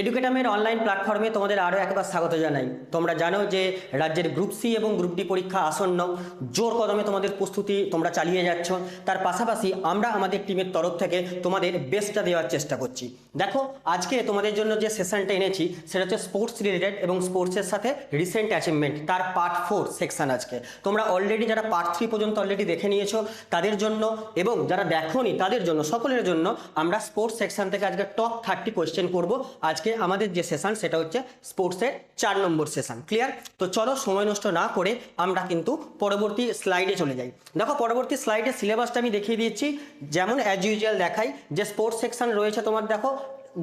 এডুকেটামের online প্ল্যাটফর্মে তোমাদের আরও একবার স্বাগত জানাই। তোমরা জানো যে রাজ্যের গ্রুপ সি এবং গ্রুপ ডি পরীক্ষা আসন্ন, জোর কদমে তোমাদের প্রস্তুতি তোমরা চালিয়ে যাচ্ছ। তার পাশাপাশি আমরা আমাদের টিমের তরফ থেকে তোমাদের বেস্টটা দেওয়ার চেষ্টা করছি। দেখো, আজকে তোমাদের জন্য যে সেশনটা এনেছি সেটা হচ্ছে স্পোর্টস রিলেটেড এবং স্পোর্টসের সাথে রিসেন্ট অ্যাচিভমেন্ট, তার পার্ট 4 সেকশন। আজকে তোমরা অলরেডি যারা পার্ট 3 পর্যন্ত অলরেডি দেখে নিয়েছো তাদের জন্য, এবং যারা দেখোনি তাদের জন্য, সকলের জন্য আমরা স্পোর্টস সেকশন থেকে আজকে টপ 30 কোয়েশ্চেন করব। আজকে আমাদের যে সেশন সেটা হচ্ছে স্পোর্টসের 4 নম্বর সেশন। ক্লিয়ার? তো চলো সময় নষ্ট না করে আমরা কিন্তু পরবর্তী স্লাইডে চলে যাই। দেখো, পরবর্তী স্লাইডে সিলেবাসটা আমি দেখিয়ে দিচ্ছি, যেমন অ্যাজ ইউজুয়াল দেখাই। যে স্পোর্টস সেকশন রয়েছে তোমার, দেখো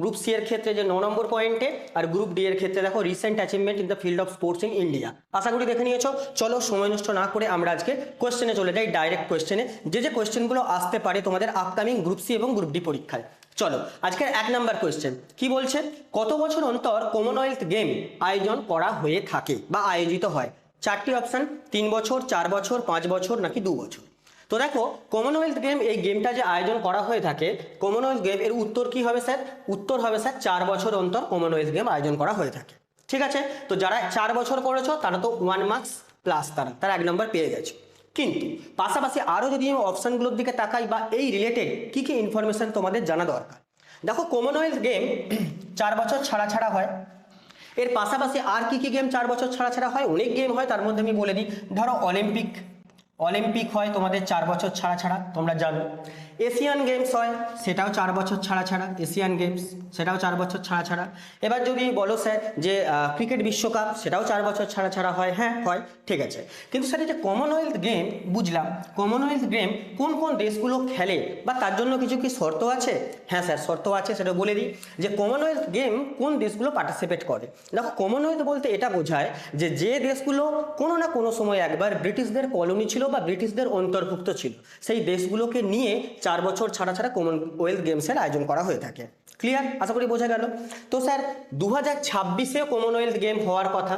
গ্রুপ সি এর ক্ষেত্রে যে 9 নম্বর পয়েন্টে, আর গ্রুপ ডি এর ক্ষেত্রে দেখো recent achievement in the field of sports in India. আশা করি দেখে নিয়েছো। চলো সময় নষ্ট না করে আমরা আজকে কোয়েশ্চেনে চলে যাই, ডাইরেক্ট কোয়েশ্চেনে, যে কোয়েশ্চেনগুলো আসতে পারে তোমাদের আপকামিং গ্রুপ সি এবং গ্রুপ ডি পরীক্ষায়। চলো, আজকের 1 নম্বর কোয়েশ্চেন কি বলছে, কত বছর অন্তর কমনওয়েলথ গেম আয়োজন করা হয়ে থাকে বা আয়োজিত হয়? 4টি অপশন, 3 বছর, 4 বছর, 5 বছর নাকি 2 বছর। তো দেখো, কমনওয়েলথ গেম, এই গেমটা যে আয়োজন করা হয়ে থাকে, কমনওয়েলথ গেম এর উত্তর কি হবে স্যার? উত্তর হবে স্যার 4 বছর অন্তর কমনওয়েলথ গেম আয়োজন করা হয়ে থাকে। ঠিক আছে, তো যারা 4 বছর করেছো তারা তো 1 মার্কস প্লাস, তারা 1 নম্বর পেয়ে গেছে। কিন্তু পাশাপাশি আরও যদি আমি অপশানগুলোর দিকে তাকাই বা এই রিলেটেড কী কী ইনফরমেশন তোমাদের জানা দরকার। দেখো, কমনওয়েলথ গেম 4 বছর ছাড়া ছাড়া হয়। এর পাশাপাশি আর কি কি গেম 4 বছর ছাড়া ছাড়া হয়? অনেক গেম হয়, তার মধ্যে আমি বলে দিই। ধরো অলিম্পিক হয় তোমাদের 4 বছর ছাড়া ছাড়া, তোমরা জানো। এশিয়ান গেমস হয়, সেটাও 4 বছর ছাড়া ছাড়া, এশিয়ান গেমস সেটাও 4 বছর ছাড়া ছাড়া। এবার যদি বলো স্যার যে ক্রিকেট বিশ্বকাপ, সেটাও 4 বছর ছাড়া ছাড়া হয়। হ্যাঁ হয়, ঠিক আছে। কিন্তু স্যার এই যে কমনওয়েলথ গেম, বুঝলাম, কমনওয়েলথ গেম কোন কোন দেশগুলো খেলে বা তার জন্য কিছু কি শর্ত আছে? হ্যাঁ স্যার, শর্ত আছে, সেটা বলে দিই। যে কমনওয়েলথ গেম কোন দেশগুলো পার্টিসিপেট করে। দেখো, কমনওয়েলথ বলতে এটা বোঝায় যে দেশগুলো কোনো না কোনো সময় একবার ব্রিটিশদের কলোনি ছিল বা ব্রিটিশদের অন্তর্ভুক্ত ছিল, সেই দেশগুলোকে নিয়ে 4 বছর ছাড়া ছাড়া কমনওয়েলথ গেমসের আয়োজন করা হয়ে থাকে। ক্লিয়ার? আশা করি বোঝা গেল। তো স্যার 2026-এ কমনওয়েলথ গেম হওয়ার কথা।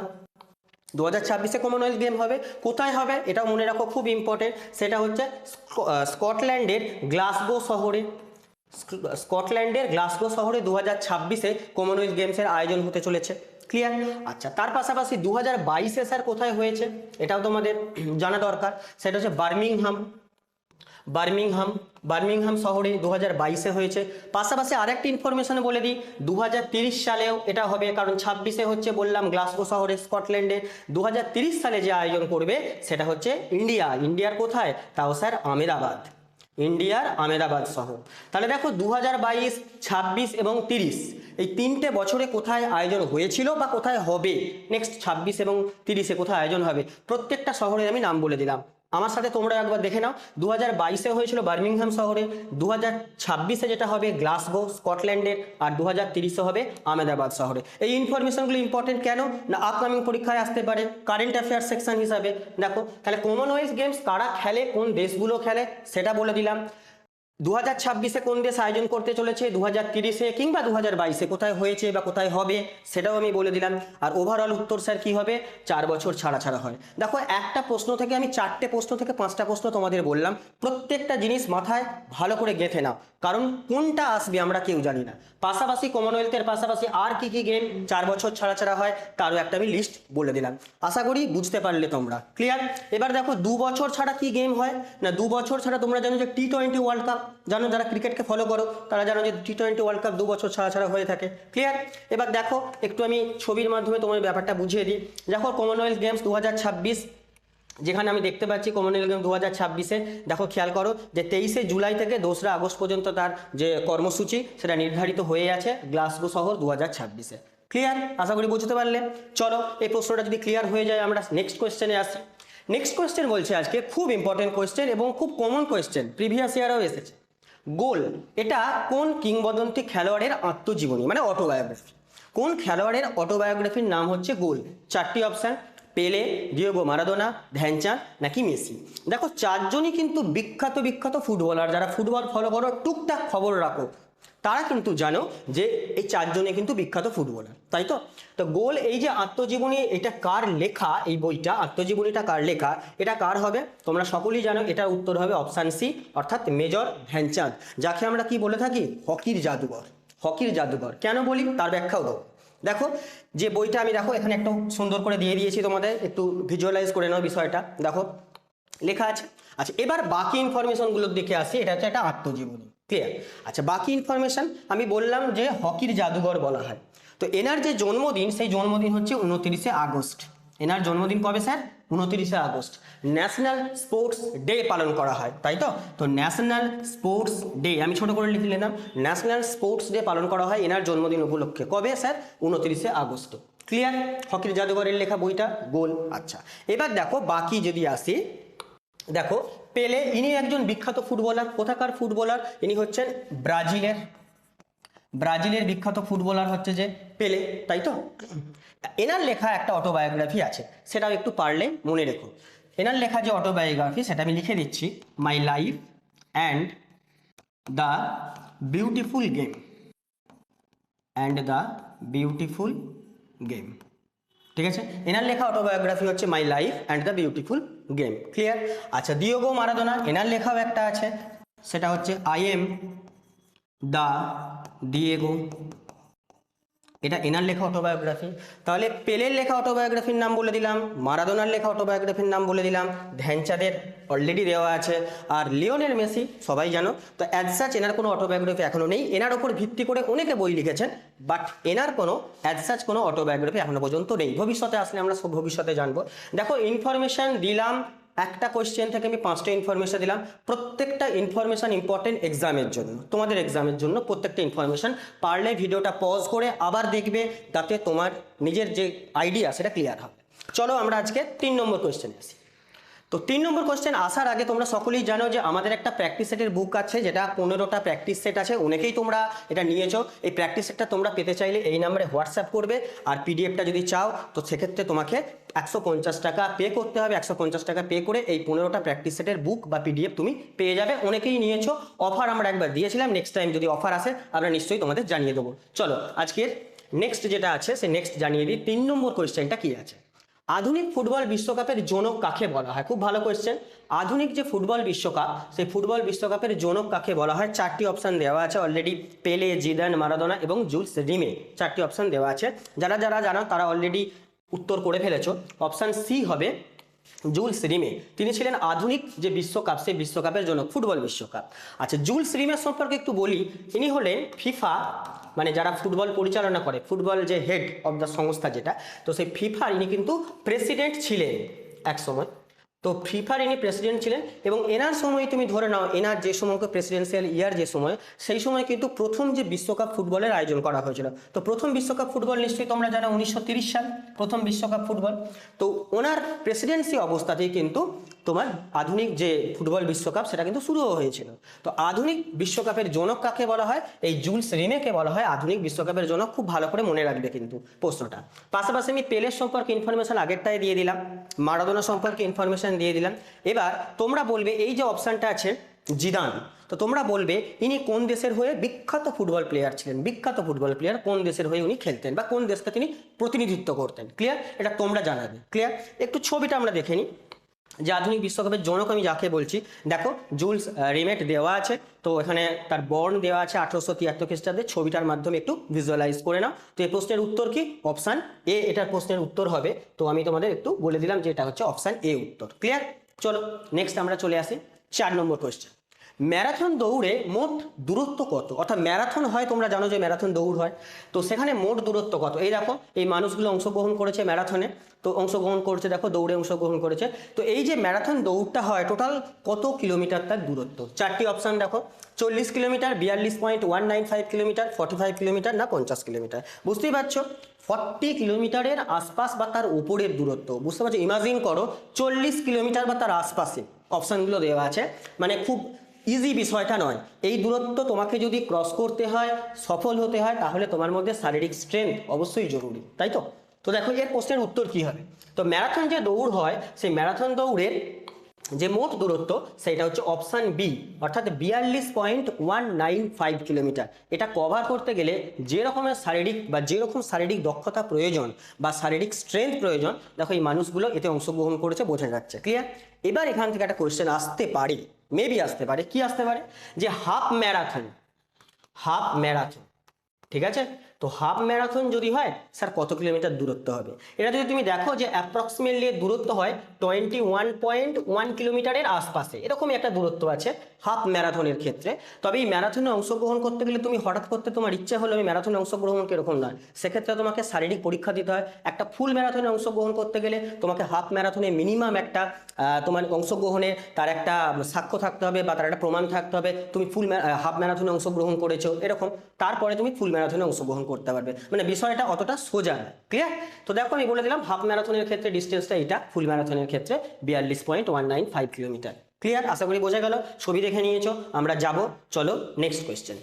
2026-এ কমনওয়েলথ গেম হবে। কোথায় হবে এটাও মনে রাখো, খুব ইম্পর্টেন্ট। সেটা হচ্ছে স্কটল্যান্ডের গ্লাসগো শহরে। স্কটল্যান্ডের গ্লাসগো শহরে 2026-এ কমনওয়েলথ গেমসের আয়োজন হতে চলেছে। ক্লিয়ার? আচ্ছা, তার পাশাপাশি 2022-এ স্যার কোথায় হয়েছে এটাও তোমাদের জানা দরকার। সেটা হচ্ছে বার্মিংহাম শহরে 2022-এ হয়েছে। পাশাপাশি আরেকটি ইনফরমেশন বলে দিই, 2030 সালেও এটা হবে, কারণ 26-এ হচ্ছে বললাম গ্লাসগো শহরে স্কটল্যান্ডে। 2030 সালে যে আয়োজন করবে সেটা হচ্ছে ইন্ডিয়ার কোথায়? তাও স্যার ইন্ডিয়ার আমেদাবাদ শহর। তাহলে দেখো, 2022, 26 এবং 30, এই 3টে বছরে কোথায় আয়োজন হয়েছিল বা কোথায় হবে, নেক্সট 26 এবং 30-এ কোথায় আয়োজন হবে, প্রত্যেকটা শহরের আমি নাম বলে দিলাম। আমার সাথে তোমরা একবার দেখে নাও। 2022-এ হয়েছিল বার্মিংহাম শহরে, 2026-এ যেটা হবে গ্লাসগো স্কটল্যান্ডের, আর 2030-এ হবে আমেদাবাদ শহরে। এই ইনফরমেশনগুলো ইম্পর্টেন্ট কেন না, আপকামিং পরীক্ষায় আসতে পারে কারেন্ট অ্যাফেয়ার্স সেকশন হিসাবে। দেখো, তাহলে কমনওয়েলথ গেমস কারা খেলে, কোন দেশগুলো খেলে সেটা বলে দিলাম। 2026-এ কোন দেশ আয়োজন করতে চলেছে, 2030-এ কিংবা 2022-এ কোথায় হয়েছে বা কোথায় হবে সেটাও আমি বলে দিলাম। আর ওভারঅল উত্তর স্যার কি হবে? 4 বছর ছাড়া ছাড়া হয়। দেখো, একটা প্রশ্ন থেকে আমি 4টে প্রশ্ন থেকে 5টা প্রশ্ন তোমাদের বললাম। প্রত্যেকটা জিনিস মাথায় ভালো করে গেঁথে নাও, কারণ কোনটা আসবে আমরা কেউ জানি না। পাশাপাশি কমনওয়েলথের পাশাপাশি আর কি কি গেম 4 বছর ছাড়া ছাড়া হয় তারও একটা আমি লিস্ট বলে দিলাম। আশা করি বুঝতে পারলে তোমরা। ক্লিয়ার? এবার দেখো, 2 বছর ছাড়া কি গেম হয় না, 2 বছর ছাড়া তোমরা জানো যে টি-20 ওয়ার্ল্ড কাপ, জানো যারা ক্রিকেটকে ফলো করো তারা জানো যে টি-20 ওয়ার্ল্ড কাপ 2 বছর ছাড়া ছাড়া হয়ে থাকে। ক্লিয়ার? এবার দেখো, একটু আমি ছবির মাধ্যমে তোমার ব্যাপারটা বুঝিয়ে দিই। দেখো, কমনওয়েলথ গেমস 2026, যেখানে আমি দেখতে পাচ্ছি কমনওয়েলথ গেমস 2026-এ, দেখো খেয়াল করো যে 23শে জুলাই থেকে 2রা আগস্ট পর্যন্ত তার যে কর্মসূচি সেটা নির্ধারিত হয়ে আছে গ্লাসগো শহর 2026-এ। ক্লিয়ার? আশা করি বুঝতে পারলে। চলো, এই প্রশ্নটা যদি ক্লিয়ার হয়ে যায় আমরা নেক্সট কোয়েশ্চেনে আসি। নেক্সট কোয়েশ্চেন বলছে আজকে, খুব ইম্পর্টেন্ট কোয়েশ্চেন এবং খুব কমন কোয়েশ্চেন, প্রিভিয়াস ইয়ারেও এসেছে। গোল, এটা কোন কিংবদন্তি খেলোয়াড়ের আত্মজীবনী মানে অটোবায়োগ্রাফি? কোন খেলোয়াড়ের অটোবায়োগ্রাফির নাম হচ্ছে গোল? 4টি অপশান, পেলে, ডিয়েগো মারাদোনা, ধ্যানচাঁদ নাকি মেসি। দেখো, 4জনই কিন্তু বিখ্যাত ফুটবলার। যারা ফুটবল ফলো করো, টুকটাক খবর রাখো, তারা কিন্তু জানো যে এই 4জনে কিন্তু বিখ্যাত ফুটবলার, তাই তো? তো গোল, এই যে আত্মজীবনী, এটা কার লেখা? এই বইটা, আত্মজীবনীটা কার লেখা, এটা কার হবে? তোমরা সকলেই জানো, এটার উত্তর হবে অপশান সি, অর্থাৎ মেজর ধ্যানচাঁদ, যাকে আমরা কি বলে থাকি? হকির জাদুঘর। হকির জাদুঘর কেন বলি তার ব্যাখ্যাও দেবো। দেখো যে বইটা আমি দেখো এখানে একটু সুন্দর করে দিয়ে দিয়েছি, তোমাদের একটু ভিজুয়ালাইজ করে নাও বিষয়টা। দেখো লেখা আছে। আচ্ছা এবার বাকি ইনফরমেশনগুলোর দিকে আসি। এটা হচ্ছে একটা আত্মজীবনী, ক্লিয়ার। আচ্ছা বাকি ইনফরমেশন আমি বললাম যে হকির জাদুঘর বলা হয়। তো এনার যে জন্মদিন সেই জন্মদিন হচ্ছে 29শে আগস্ট। এনার জন্মদিন কবে স্যার? 29শে আগস্ট। ন্যাশনাল স্পোর্টস ডে পালন করা হয়, তাই তো? তো ন্যাশনাল স্পোর্টস ডে আমি ছোট করে লিখে নিলাম, ন্যাশনাল স্পোর্টস ডে পালন করা হয় এনার জন্মদিন উপলক্ষে। কবে স্যার? 29শে আগস্ট। ক্লিয়ার? হকির জাদুঘরের লেখা বইটা গোল। আচ্ছা এবার দেখো বাকি যদি আসি, দেখো পেলে ইনি একজন বিখ্যাত ফুটবলার। কোথাকার ফুটবলার? ইনি হচ্ছেন ব্রাজিলের বিখ্যাত ফুটবলার হচ্ছে যে পেলে, তাই তো? এনার লেখা একটা অটোবায়োগ্রাফি আছে, সেটাও একটু পারলে মনে রেখো। এনার লেখা যে অটোবায়োগ্রাফি সেটা আমি লিখে দিচ্ছি, my life and the beautiful game. ঠিক আছে? এনার লেখা অটোবায়োগ্রাফি হচ্ছে my life and the beautiful game. Clear? আচ্ছা দিয়েগো মারাদোনা, এনার লেখাও একটা আছে, সেটা হচ্ছে আই এম দ্য ডিয়েগো। এটা এনার লেখা অটোবায়োগ্রাফি। তাহলে পেলের লেখা অটোবায়োগ্রাফির নাম বলে দিলাম, মারাদোনার লেখা অটোবায়োগ্রাফির নাম বলে দিলাম, ধ্যানচাঁদের অলরেডি দেওয়া আছে, আর লিওনেল মেসি সবাই জানো। তো অ্যাজ সাচ এনার কোনো অটোবায়োগ্রাফি এখনও নেই। এনার ওপর ভিত্তি করে অনেকে বই লিখেছেন, বাট এনার কোনো অ্যাজ সাচ কোনো অটোবায়োগ্রাফি এখনো পর্যন্ত নেই। ভবিষ্যতে আসলে আমরা সব ভবিষ্যতে জানবো। দেখো ইনফরমেশন দিলাম, একটা কোয়েশ্চেন থেকে আমি 5টা ইনফরমেশন দিলাম। প্রত্যেকটা ইনফরমেশন ইম্পর্টেন্ট এক্সামের জন্য, তোমাদের এক্সামের জন্য প্রত্যেকটা ইনফরমেশন। পারলে ভিডিওটা পজ করে আবার দেখবে, তাতে তোমার নিজের যে আইডিয়া সেটা ক্লিয়ার হবে। চলো আমরা আজকে 3 নম্বর কোয়েশ্চেনে আসি। তো 3 নম্বর কোয়েশ্চেন আসার আগে তোমরা সকলেই জানো যে আমাদের একটা প্র্যাকটিস সেটের বুক আছে, যেটা 15টা প্র্যাকটিস সেট আছে। অনেকেই তোমরা এটা নিয়েছো। এই প্র্যাকটিস সেটটা তোমরা পেতে চাইলে এই নাম্বারে হোয়াটসঅ্যাপ করবে, আর পিডিএফটা যদি চাও তো সেক্ষেত্রে তোমাকে 150 টাকা পে করতে হবে। 150 টাকা পে করে এই 15টা প্র্যাকটিস সেটের বুক বা পিডিএফ তুমি পেয়ে যাবে। অনেকেই নিয়েছো। অফার আমরা একবার দিয়েছিলাম, নেক্সট টাইম যদি অফার আসে আমরা নিশ্চয়ই তোমাদের জানিয়ে দেবো। চলো আজকের নেক্সট যেটা আছে সে নেক্সট জানিয়ে দিই। 3 নম্বর কোয়েশ্চেনটা কি আছে? আধুনিক ফুটবল বিশ্বকাপের জনক কাকে বলা হয়? খুব ভালো কোয়েশ্চেন। আধুনিক যে ফুটবল বিশ্বকাপ, সেই ফুটবল বিশ্বকাপের জনক কাকে বলা হয়? 4টি অপশন দেওয়া আছে অলরেডি, পেলে, জিদান, মারাদোনা এবং জুলস রিমে। 4টি অপশন দেওয়া আছে। যারা যারা জানো তারা অলরেডি উত্তর করে ফেলেছো। অপশন সি হবে জুলস রিমে। তিনি ছিলেন আধুনিক যে বিশ্বকাপ, সেই বিশ্বকাপের জনক, ফুটবল বিশ্বকাপ। আচ্ছা জুলস রিমের সম্পর্কে একটু বলি। ইনি হলেন ফিফা, মানে যারা ফুটবল পরিচালনা করে, ফুটবল যে হেড অব দ্য সংস্থা যেটা, তো সেই ফিফার ইনি কিন্তু প্রেসিডেন্ট ছিলেন এক সময়। তো ফিফার ইনি প্রেসিডেন্ট ছিলেন, এবং এনার সময় তুমি ধরে নাও এনার যে সময় প্রেসিডেন্সিয়াল ইয়ার যে সময়, সেই সময় কিন্তু প্রথম যে বিশ্বকাপ ফুটবলের আয়োজন করা হয়েছিল। তো প্রথম বিশ্বকাপ ফুটবল নিশ্চয়ই তোমরা জানো 1930 সাল প্রথম বিশ্বকাপ ফুটবল। তো ওনার প্রেসিডেন্সি অবস্থাতেই কিন্তু তোমার আধুনিক যে ফুটবল বিশ্বকাপ সেটা কিন্তু শুরু হয়েছিল। তো আধুনিক বিশ্বকাপের জনক কাকে বলা হয়? এই জুলস রিমেকে বলা হয় আধুনিক বিশ্বকাপের জনক। খুব ভালো করে মনে রাখবে কিন্তু প্রশ্নটা। পাশাপাশি আমি পেলের সম্পর্কে ইনফরমেশন আগেরটাই দিয়ে দিলাম, মারাদোনা সম্পর্কে ইনফরমেশন দিয়ে দিলাম। এবার তোমরা বলবে এই যে অপশানটা আছে জিদান, তো তোমরা বলবে ইনি কোন দেশের হয়ে বিখ্যাত ফুটবল প্লেয়ার ছিলেন? বিখ্যাত ফুটবল প্লেয়ার কোন দেশের হয়ে উনি খেলতেন বা কোন দেশকে তিনি প্রতিনিধিত্ব করতেন? ক্লিয়ার? এটা তোমরা জানাবে। ক্লিয়ার? একটু ছবিটা আমরা দেখে নিই যে আধুনিক বিশ্বকাপের জনক আমি যাকে বলছি। দেখো জুলস রিমেট দেওয়া আছে, তো এখানে তার বর্ণ দেওয়া আছে 1873 খ্রিস্টাব্দে। ছবিটার মাধ্যমে একটু ভিজুয়ালাইজ করে নাও। তো এই প্রশ্নের উত্তর কি? অপশান এ এটার প্রশ্নের উত্তর হবে। তো আমি তোমাদের একটু বলে দিলাম যে এটা হচ্ছে অপশান এ উত্তর। ক্লিয়ার? চলো নেক্সট আমরা চলে আসি 4 নম্বর কোয়েশ্চেন। ম্যারাথন দৌড়ে মোট দূরত্ব কত? অর্থাৎ ম্যারাথন হয়, তোমরা জানো যে ম্যারাথন দৌড় হয়, তো সেখানে মোট দূরত্ব কত? এই দেখো এই মানুষগুলো অংশগ্রহণ করেছে ম্যারাথনে, তো অংশগ্রহণ করেছে, দেখো দৌড়ে অংশগ্রহণ করেছে। তো এই যে ম্যারাথন দৌড়টা হয় টোটাল কত কিলোমিটার তার দূরত্ব? 4টি অপশান দেখো, 40 কিলোমিটার, 42.195 কিলোমিটার, 45 কিলোমিটার, না 50 কিলোমিটার। বুঝতেই পারছো 40 কিলোমিটারের আশপাশ বা তার উপরের দূরত্ব। বুঝতে পারছো? ইমাজিন করো 40 কিলোমিটার বা তার আশপাশে অপশানগুলো দেওয়া আছে, মানে খুব ইজি বিষয়টা নয়। এই দূরত্ব তোমাকে যদি ক্রস করতে হয়, সফল হতে হয়, তাহলে তোমার মধ্যে শারীরিক স্ট্রেংথ অবশ্যই জরুরি, তাই তো? তো দেখো এর প্রশ্নের উত্তর কি হবে? তো ম্যারাথন যে দৌড় হয়, সেই ম্যারাথন দৌড়ের যে মোট দূরত্ব সেটা হচ্ছে অপশান বি, অর্থাৎ 42.195 কিলোমিটার। এটা কভার করতে গেলে যে রকমের শারীরিক বা যে রকম শারীরিক দক্ষতা প্রয়োজন বা শারীরিক স্ট্রেংথ প্রয়োজন, দেখো এই মানুষগুলো এতে অংশগ্রহণ করেছে, বোঝা যাচ্ছে। ক্লিয়ার? এবার এখান থেকে একটা কোয়েশ্চেন আসতে পারে, মেবি আসতে পারে। কি আসতে পারে? যে হাফ ম্যারাথন ঠিক আছে, তো হাফ ম্যারাথন যদি হয় স্যার কত কিলোমিটার দূরত্ব হবে, এটা যদি তুমি দেখো যে অ্যাপ্রক্সিমেটলি দূরত্ব হয় 21.1 কিলোমিটারের আশপাশে, এরকমই একটা দূরত্ব আছে হাফ ম্যারাথনের ক্ষেত্রে। তবে এই ম্যারাথনে অংশগ্রহণ করতে গেলে তুমি হঠাৎ করতে তোমার ইচ্ছা হলো আমি ম্যারাথনে অংশগ্রহণ এরকম নয়, সেক্ষেত্রে তোমাকে শারীরিক পরীক্ষা দিতে হয়। একটা ফুল ম্যারাথনে অংশগ্রহণ করতে গেলে তোমাকে হাফ ম্যারাথনে মিনিমাম একটা তোমার অংশগ্রহণে তার একটা সাক্ষ্য থাকতে হবে বা তার একটা প্রমাণ থাকতে হবে তুমি হাফ ম্যারাথনে অংশগ্রহণ করেছো এরকম, তারপরে তুমি ফুল ম্যারাথনে অংশগ্রহণ করতে পারবে। মানে বিষয়টা অতটা সোজা না, ক্লিয়ার? তো দেখো আমি বলে দিলাম হাফ ম্যারাথনের ক্ষেত্রে ডিস্টেন্সটা এটা, ফুল ম্যারাথনের ক্ষেত্রে 42.195 কিলোমিটার। ক্লিয়ার? আশা করি বোঝা গেল, ছবি দেখে নিয়েছো। আমরা যাব, চলো নেক্সট কোয়েশ্চেন।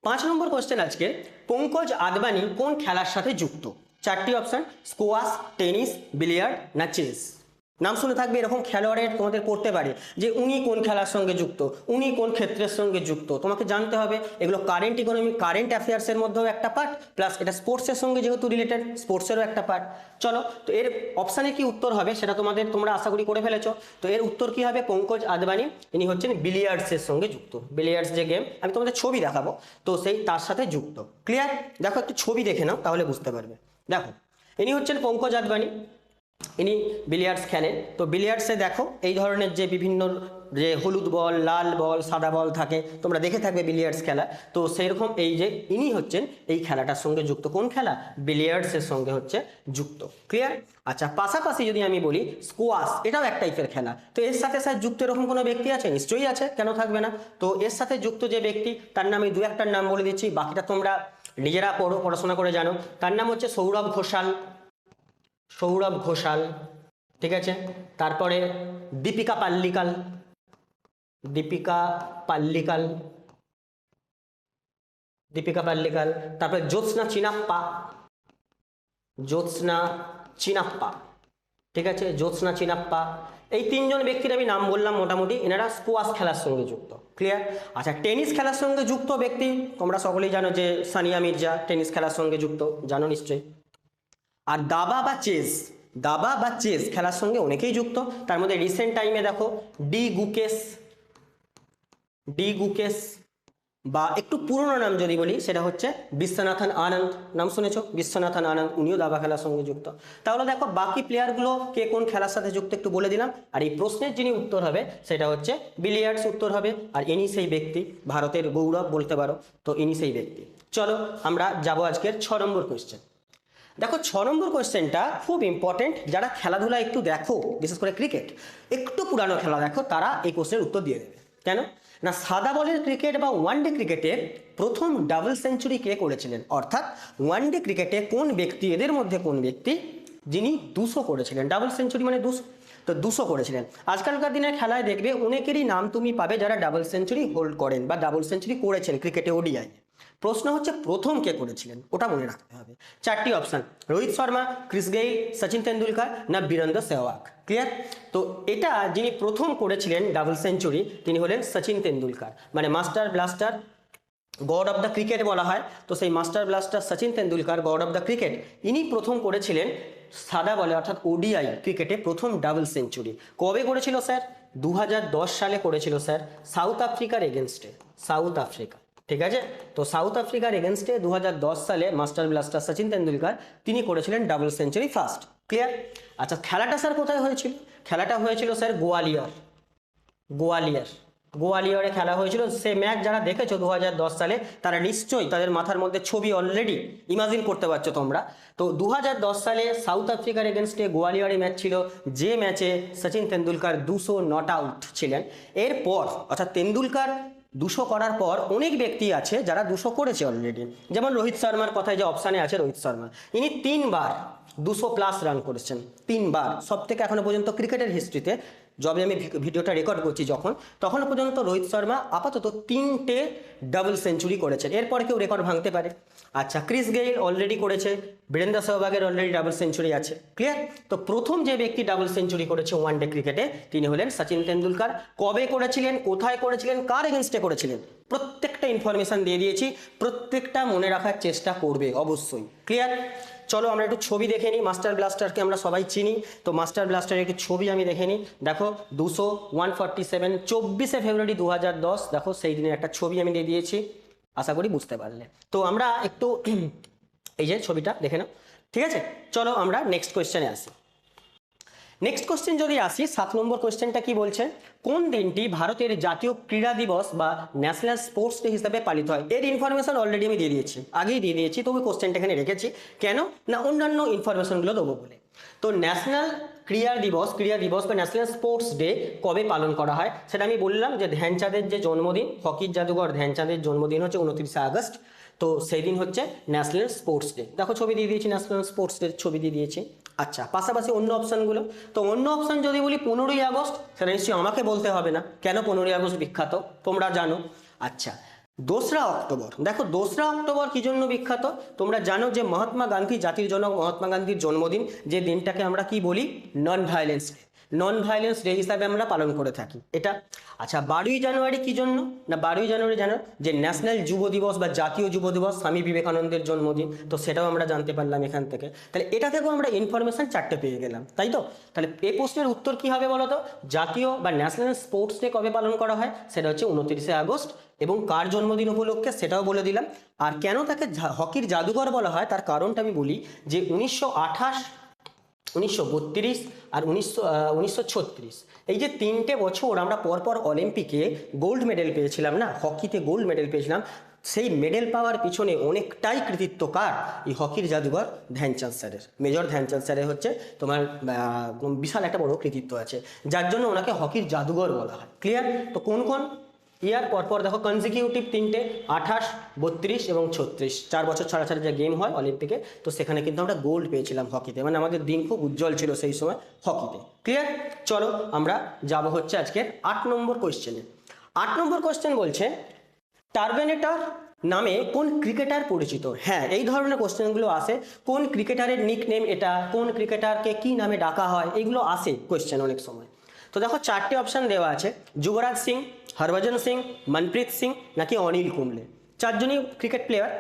5 নম্বর কোয়েশ্চেন আজকে, পঙ্কজ আদবানি কোন খেলার সাথে যুক্ত? 4টি অপশন, স্কোয়াশ, টেনিস, বিলিয়ার্ড না চেস। নাম শুনে থাকবে এরকম খেলোয়াড়ের তোমাদের পড়তে পারে যে উনি কোন খেলার সঙ্গে যুক্ত, উনি কোন ক্ষেত্রের সঙ্গে যুক্ত, তোমাকে জানতে হবে। এগুলো কারেন্ট ইকোনমি, কারেন্ট অ্যাফেয়ার্সের মধ্যেও একটা পার্ট, প্লাস এটা স্পোর্টসের সঙ্গে যেহেতু রিলেটেড, স্পোর্টসেরও একটা পার্ট। চলো, তো এর অপশানে কি উত্তর হবে সেটা তোমরা আশা করি করে ফেলেছো। তো এর উত্তর কি হবে? পঙ্কজ আদবানি ইনি হচ্ছেন বিলিয়ার্ডসের সঙ্গে যুক্ত। বিলিয়ার্ডস যে গেম, আমি তোমাদের ছবি দেখাবো, তো সেই তার সাথে যুক্ত। ক্লিয়ার? দেখো একটু ছবি দেখে নাও তাহলে বুঝতে পারবে। দেখো ইনি হচ্ছেন পঙ্কজ আদবানি, ইনি বিলিয়ার্ডস খেলেন। তো বিলিয়ার্ডসে দেখো এই ধরনের যে বিভিন্ন যে হলুদ বল, লাল বল, সাদা বল থাকে, তোমরা দেখে থাকবে বিলিয়ার্ডস খেলা। তো সেইরকম এই যে ইনি হচ্ছেন এই খেলাটার সঙ্গে যুক্ত। কোন খেলা? বিলিয়ার্ডসের সঙ্গে হচ্ছে যুক্ত। ক্লিয়ার? আচ্ছা, পাশাপাশি যদি আমি বলি স্কোয়াশ, এটাও এক টাইপের খেলা। তো এর সাথে সাথে যুক্ত এরকম কোনো ব্যক্তি আছে? নিশ্চয়ই আছে, কেন থাকবে না? তো এর সাথে যুক্ত যে ব্যক্তি তার নাম আমি দু একটার নাম বলে দিচ্ছি, বাকিটা তোমরা নিজেরা পড়াশোনা করে জানো। তার নাম হচ্ছে সৌরভ ঘোষাল, সৌরভ ঘোষাল, ঠিক আছে। তারপরে দীপিকা পাল্লিকাল, দীপিকা পাল্লিকাল, দীপিকা পাল্লিকাল। তারপরে জ্যোৎস্না চিনাপ্পা, জ্যোৎস্না চিনাপ্পা, ঠিক আছে, জ্যোৎস্না চিনাপ্পা। এই তিনজন ব্যক্তির আমি নাম বললাম মোটামুটি, এনারা স্কোয়াশ খেলার সঙ্গে যুক্ত। ক্লিয়ার? আচ্ছা, টেনিস খেলার সঙ্গে যুক্ত ব্যক্তি তোমরা সকলেই জানো যে সানিয়া মির্জা টেনিস খেলার সঙ্গে যুক্ত, জানো নিশ্চয়ই। আর দাবা বা চেস, দাবা বা চেস খেলার সঙ্গে অনেকেই যুক্ত। তার মধ্যে রিসেন্ট টাইমে দেখো ডি গুকেশ, ডি গুকেশ, বা একটু পুরনো নাম যদি বলি সেটা হচ্ছে বিশ্বনাথন আনন্দ। নাম শুনেছো? বিশ্বনাথন আনন্দ, উনিও দাবা খেলার সঙ্গে যুক্ত। তাহলে দেখো বাকি প্লেয়ারগুলো কে কোন খেলার সাথে যুক্ত একটু বলে দিলাম। আর এই প্রশ্নের যিনি উত্তর হবে সেটা হচ্ছে বিলিয়ার্ডস উত্তর হবে। আর ইনি সেই ব্যক্তি, ভারতের গৌরব বলতে পারো, তো ইনি সেই ব্যক্তি। চলো আমরা যাব আজকের 6 নম্বর কোয়েশ্চেন। দেখো 6 নম্বর কোয়েশ্চেনটা খুব ইম্পর্টেন্ট, যারা খেলাধুলা একটু দেখো, বিশেষ করে ক্রিকেট, একটু পুরানো খেলা দেখো, তারা এই কোশ্চেনের উত্তর দিয়ে দেবে। কেন না, সাদা বলের ক্রিকেট বা ওয়ানডে ক্রিকেটে প্রথম ডাবল সেঞ্চুরি কে করেছিলেন? অর্থাৎ ওয়ানডে ক্রিকেটে কোন ব্যক্তি, এদের মধ্যে কোন ব্যক্তি যিনি 200 করেছিলেন? ডাবল সেঞ্চুরি মানে 200, তো 200 করেছিলেন। আজকালকার দিনের খেলায় দেখবে অনেকেরই নাম তুমি পাবে যারা ডাবল সেঞ্চুরি হোল্ড করেন বা ডাবল সেঞ্চুরি করেছেন ক্রিকেটে, ওডিআই। প্রশ্ন হচ্ছে প্রথম কে করেছিলেন, ওটা মনে রাখতে হবে। 4টি option, Rohit Sharma, Chris Gayle, Sachin Tendulkar না বীরেন্দ্র সেহবাগ। ক্লিয়ার? তো এটা যিনি প্রথম করেছিলেন ডাবল সেঞ্চুরি তিনি হলেন সচিন তেন্ডুলকার, মানে master blaster, god of the cricket বলা হয়। তো সেই master blaster Sachin Tendulkar, god of the cricket, ইনি প্রথম করেছিলেন সাদা বলে অর্থাৎ ওডিআই ক্রিকেটে প্রথম ডাবল সেঞ্চুরি। কবে করেছিল স্যার? 2010 সালে করেছিল স্যার, সাউথ আফ্রিকার এগেনস্টে, সাউথ আফ্রিকা। ঠিক আছে, তো সাউথ আফ্রিকার এগেনস্টে 2010 সালে মাস্টার ব্লাস্টার সচিন তেন্ডুলকার তিনি করেছিলেন ডাবল সেঞ্চুরি ফার্স্ট। ক্লিয়ার? আচ্ছা, খেলাটা স্যার কোথায় হয়েছিল? খেলাটা হয়েছিল স্যার গোয়ালিয়র, গোয়ালিয়র, গোয়ালিয়রে খেলা হয়েছিল। সে ম্যাচ যারা দেখেছো 2010 সালে তারা নিশ্চয়ই তাদের মাথার মধ্যে ছবি অলরেডি ইমাজিন করতে পারছো তোমরা। তো 2010 সালে সাউথ আফ্রিকার এগেনস্টে গোয়ালিয়রে ম্যাচ ছিল, যে ম্যাচে সচিন তেন্ডুলকার 200 নট আউট ছিলেন। এরপর অর্থাৎ তেন্ডুলকার 200 করার পর অনেক ব্যক্তি আছে যারা 200 করেছে অলরেডি, যেমন রোহিত শর্মার কথায় যে অপশানে আছে রোহিত শর্মা, ইনি 3 বার 200+ রান করেছেন, 3 বার। সব থেকে এখনো পর্যন্ত ক্রিকেটের হিস্ট্রিতে, যবে আমি ভিডিওটা রেকর্ড করছি তখনও পর্যন্ত রোহিত শর্মা আপাতত 3টে ডাবল সেঞ্চুরি করেছেন। এরপর কেউ রেকর্ড ভাঙতে পারে। আচ্ছা, ক্রিস গেইল অলরেডি করেছে, বীরেন্দ্র সেহবাগের অলরেডি ডাবল সেঞ্চুরি আছে। ক্লিয়ার? তো প্রথম যে ব্যক্তি ডাবল সেঞ্চুরি করেছে ওয়ানডে ক্রিকেটে তিনি হলেন সচিন তেন্ডুলকার। কবে করেছিলেন, কোথায় করেছিলেন, কার এগেনস্টে করেছিলেন, প্রত্যেকটা ইনফরমেশন দিয়ে দিয়েছি, প্রত্যেকটা মনে রাখার চেষ্টা করবে অবশ্যই। ক্লিয়ার? চলো আমরা একটু ছবি দেখে নিই। মাস্টার ব্লাস্টারকে আমরা সবাই চিনি, তো মাস্টার ব্লাস্টারের একটু ছবি আমি দেখে নিই। দেখো 200, 147, 24শে ফেব্রুয়ারি 2010, দেখো সেই দিনের একটা ছবি আমি দিয়ে দিয়েছি। আশা করি বুঝতে পারলে। তো আমরা একটু এই যে ছবিটা দেখে নাও, ঠিক আছে। চলো আমরা নেক্সট কোয়েশ্চেনে আসি। নেক্সট কোশ্চেন যদি আসি, 7 নম্বর কোশ্চেনটা কি বলছে, কোন দিনটি ভারতের জাতীয় ক্রীড়া দিবস বা ন্যাশনাল স্পোর্টস ডে হিসাবে পালিত হয়? এর ইনফরমেশন অলরেডি আমি দিয়ে দিয়েছি, আগেই দিয়ে দিয়েছি, তবে কোশ্চেনটা এখানে রেখেছি কেন না অন্যান্য ইনফরমেশনগুলো দেবো বলে। তো ন্যাশনাল ক্রীড়া দিবস বা ন্যাশনাল স্পোর্টস ডে কবে পালন করা হয় সেটা আমি বললাম যে ধ্যানচাঁদের যে জন্মদিন, হকির জাদুঘর ধ্যানচাঁদের জন্মদিন হচ্ছে 29শে আগস্ট। তো সেই দিন হচ্ছে ন্যাশনাল স্পোর্টস ডে। দেখো ছবি দিয়ে দিয়েছি, ন্যাশনাল স্পোর্টস ডে ছবি দিয়ে দিয়েছি। আচ্ছা, পাশাপাশি অন্য অপশানগুলো, তো অন্য অপশান যদি বলি 15ই আগস্ট, সেটা নিশ্চয়ই আমাকে বলতে হবে না কেন 15ই আগস্ট বিখ্যাত, তোমরা জানো। আচ্ছা, 2রা অক্টোবর, দেখো 2রা অক্টোবর কি জন্য বিখ্যাত? তোমরা জানো যে মহাত্মা গান্ধী, জাতির জনক মহাত্মা গান্ধীর জন্মদিন, যে দিনটাকে আমরা কি বলি non violence day, non violence day হিসাবে আমরা পালন করে থাকি এটা। আচ্ছা, 12ই জানুয়ারি কি জন্য না 12ই জানুয়ারি জানো যে ন্যাশনাল যুব দিবস বা জাতীয় যুব দিবস, স্বামী বিবেকানন্দের জন্মদিন, তো সেটাও আমরা জানতে পারলাম এখান থেকে। তাহলে এটা থেকেও আমরা ইনফরমেশন 4টে পেয়ে গেলাম, তাই তো? তাহলে এই প্রশ্নের উত্তর কি হবে বলো তো? জাতীয় বা ন্যাশনাল স্পোর্টস ডে কবে পালন করা হয় সেটা হচ্ছে 29শে আগস্ট, এবং কার জন্মদিন উপলক্ষে সেটাও বলে দিলাম। আর কেন তাকে হকির জাদুঘর বলা হয় তার কারণটা আমি বলি, যে 1928, 1932 আর 1936, এই যে 3টে বছর আমরা পরপর অলিম্পিকে গোল্ড মেডেল পেয়েছিলাম না, হকিতে গোল্ড মেডেল পেয়েছিলাম, সেই মেডেল পাওয়ার পিছনে অনেকটাই কৃতিত্ব কার? এই হকির জাদুঘর ধ্যানচাঁদ স্যারের, মেজর ধ্যানচাঁদ স্যারের হচ্ছে তোমার বিশাল একটা বড় কৃতিত্ব আছে, যার জন্য ওনাকে হকির জাদুঘর বলা হয়। ক্লিয়ার? তো কোন কোন ইয়ার পরপর দেখো কনজিকিউটিভ 3টে, 28, 32 এবং 36, 4 বছর ছাড়া ছাড়া যে গেম হয় অলিম্পিকে, তো সেখানে কিন্তু আমরা গোল্ড পেয়েছিলাম হকিতে, মানে আমাদের দিন খুব উজ্জ্বল ছিল সেই সময় হকিতে। ক্লিয়ার? চলো আমরা যাব হচ্ছে আজকের 8 নম্বর কোয়েশ্চেনে। 8 নম্বর কোয়েশ্চেন বলছে, টার্মিনেটর নামে কোন ক্রিকেটার পরিচিত? হ্যাঁ, এই ধরনের কোয়েশ্চেনগুলো আসে, কোন ক্রিকেটারের নিক নেম এটা, কোন ক্রিকেটারকে কি নামে ডাকা হয়, এগুলো আসে কোয়েশ্চেন অনেক সময়। তো দেখো 4টে অপশান দেওয়া আছে, যুবরাজ সিং, হরভজন সিং, মনপ্রীত সিং নাকি অনিল কুম্বলে, 4জনই ক্রিকেট প্লেয়ার।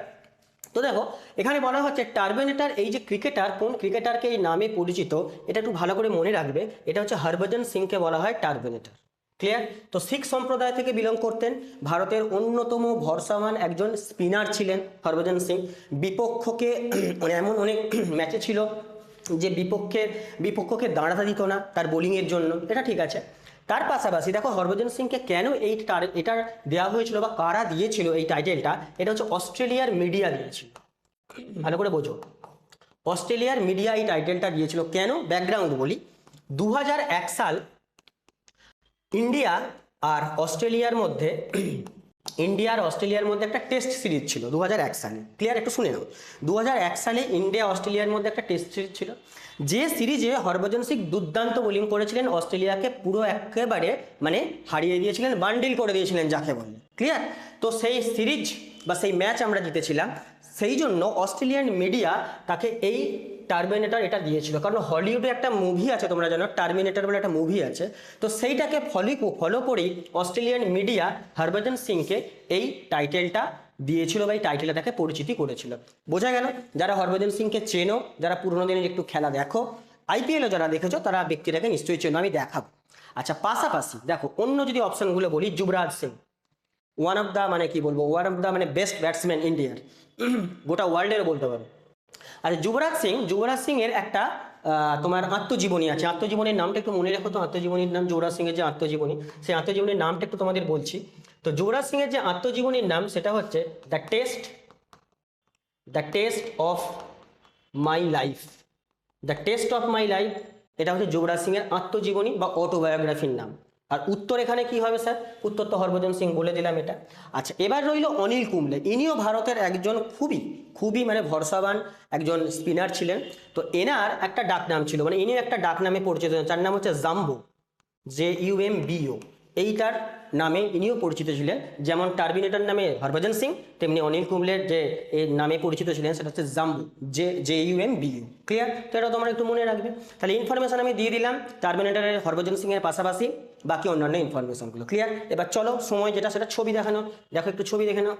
তো দেখো এখানে বলা হচ্ছে টার্মিনেটর, এই যে ক্রিকেটার, কোন ক্রিকেটারকে এই নামে পরিচিত, এটা একটু ভালো করে মনে রাখবে, এটা হচ্ছে হরভজন সিংকে বলা হয় টার্মিনেটর। ক্লিয়ার? তো শিখ সম্প্রদায় থেকে বিলং করতেন, ভারতের অন্যতম ভরসামান একজন স্পিনার ছিলেন হরভজন সিং। বিপক্ষকে এমন অনেক ম্যাচে ছিল যে বিপক্ষকে দাঁড়াতে দিত না তার বোলিংয়ের জন্য, এটা ঠিক আছে। তার পাশাপাশি দেখো হরভজন সিংকে কেন এটা দেওয়া হয়েছিল বা কারা দিয়েছিল এই টাইটেলটা, এটা হচ্ছে অস্ট্রেলিয়ার মিডিয়া দিয়েছিল। ভালো করে বোঝো, অস্ট্রেলিয়ার মিডিয়া এই টাইটেলটা দিয়েছিল কেন, ব্যাকগ্রাউন্ড বলি। 2001 সাল ইন্ডিয়া আর অস্ট্রেলিয়ার মধ্যে একটা টেস্ট সিরিজ ছিল 2001 সালে। ক্লিয়ার? একটু শুনে নাও, 2001 সালে ইন্ডিয়া অস্ট্রেলিয়ার মধ্যে একটা টেস্ট সিরিজ ছিল, যে সিরিজে হরভজন সিং দুর্দান্ত বোলিং করেছিলেন, অস্ট্রেলিয়াকে পুরো একেবারে মানে হারিয়ে দিয়েছিলেন, বান্ডিল করে দিয়েছিলেন যাকে বলে। ক্লিয়ার? তো সেই সিরিজ বা সেই ম্যাচ আমরা জিতেছিলাম, সেই জন্য অস্ট্রেলিয়ান মিডিয়া তাকে এই টার্মিনেটর এটা দিয়েছিল, কারণ হলিউডে একটা মুভি আছে তোমরা জানো, টার্মিনেটর বলে একটা মুভি আছে, তো সেইটাকে ফলো করেই অস্ট্রেলিয়ান মিডিয়া হরভজন সিংকে এই টাইটেলটা দিয়েছিল বা এই টাইটেলটা তাকে পরিচিতি করেছিল। বোঝা গেল? যারা হরভজন সিংকে চেনো, যারা পুরোনো দিনের একটু খেলা দেখো, আইপিএলও যারা দেখেছো, তারা ব্যক্তিটাকে নিশ্চয়ই চেনো, আমি দেখাবো। আচ্ছা, পাশাপাশি দেখো অন্য যদি অপশনগুলো বলি, Yuvraj Singh, one of the মানে বেস্ট ব্যাটসম্যান ইন্ডিয়ার, গোটা ওয়ার্ল্ডেরও বলতে পারো। আচ্ছা, যুবরাজ সিং এর একটা তোমার আত্মজীবনী আছে, আত্মজীবনীর নামটা একটু মনে রেখো তো, আত্মজীবনীর নাম যুবরাজ সিং এর যে আত্মজীবনী, সেই আত্মজীবনীর নামটা একটু তোমাদের বলছি। তো যুবরাজ সিং এর যে আত্মজীবনীর নাম সেটা হচ্ছে the test of my life. এটা হচ্ছে যুবরাজ সিং এর আত্মজীবনী বা অটোবায়োগ্রাফির নাম। আর উত্তর এখানে কি হবে স্যার? উত্তর তো হরভজন সিং বলে দিলাম এটা। আচ্ছা, এবার রইল অনিল কুম্বলে, ইনিও ভারতের একজন খুবই মানে ভরসাবান একজন স্পিনার ছিলেন। তো এনার একটা ডাক নাম ছিল, মানে ইনি একটা ডাক নামে পরিচিত, যার নাম হচ্ছে জাম্বো, JUMBO, এইটার নামে ইনিও পরিচিত ছিলেন। যেমন টার্মিনেটর নামে হরভজন সিং, তেমনি অনিল কুম্বলের যে এর নামে পরিচিত ছিলেন সেটা হচ্ছে জাম্বো, JUMBO। ক্লিয়ার? তো এটা তোমরা একটু মনে রাখবে। তাহলে ইনফরমেশন আমি দিয়ে দিলাম টার্মিনেটরের, হরভজন সিং এর পাশাপাশি বাকি অন্যান্য ইনফরমেশনগুলো। ক্লিয়ার? এবার চলো সময় যেটা সেটা ছবি দেখানো, দেখো একটু ছবি দেখে নাও।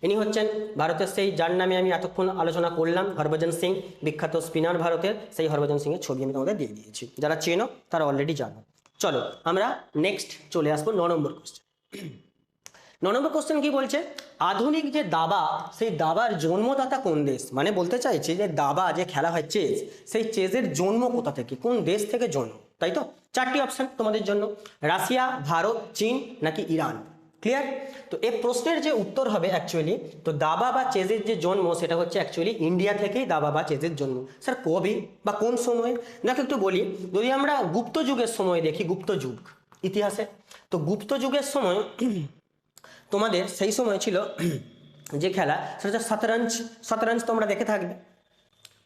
ইনি হচ্ছেন ভারতের সেই যার নামে আমি এতক্ষণ আলোচনা করলাম, হরভজন সিং, বিখ্যাত স্পিনার ভারতের, সেই হরভজন সিং এর ছবি আমি তোমাদের দিয়ে দিয়েছি, যারা চেনো তারা অলরেডি জানো। চলো আমরা নেক্সট চলে আসবো 9 নম্বর কোশ্চেন। নম্বর কোশ্চেন কি বলছে, আধুনিক যে দাবা সেই দাবার জন্মদাতা কোন দেশ, মানে বলতে চাইছে যে দাবা যে খেলা হয় চেস, সেই চেসের জন্ম কোথা থেকে, কোন দেশ থেকে জন্ম, তাই তো? চারটি অপশন তোমাদের জন্য, রাশিয়া, ভারত, চীন নাকি ইরান। ক্লিয়ার? তো এই প্রশ্নের যে উত্তর হবে অ্যাকচুয়ালি, তো দাবা বা চেজের যে জন্ম সেটা হচ্ছে অ্যাকচুয়ালি ইন্ডিয়া থেকেই দাবা বা চেজের জন্ম। স্যার কবে বা কোন সময়ে? দেখো একটু বলি, যদি আমরা গুপ্ত যুগের সময় দেখি, গুপ্ত যুগ ইতিহাসে, তো গুপ্ত যুগের সময় তোমাদের সেই সময় ছিল যে খেলা সেটা হচ্ছে শতরঞ্জ। শতরঞ্জ তোমরা দেখে থাকবে।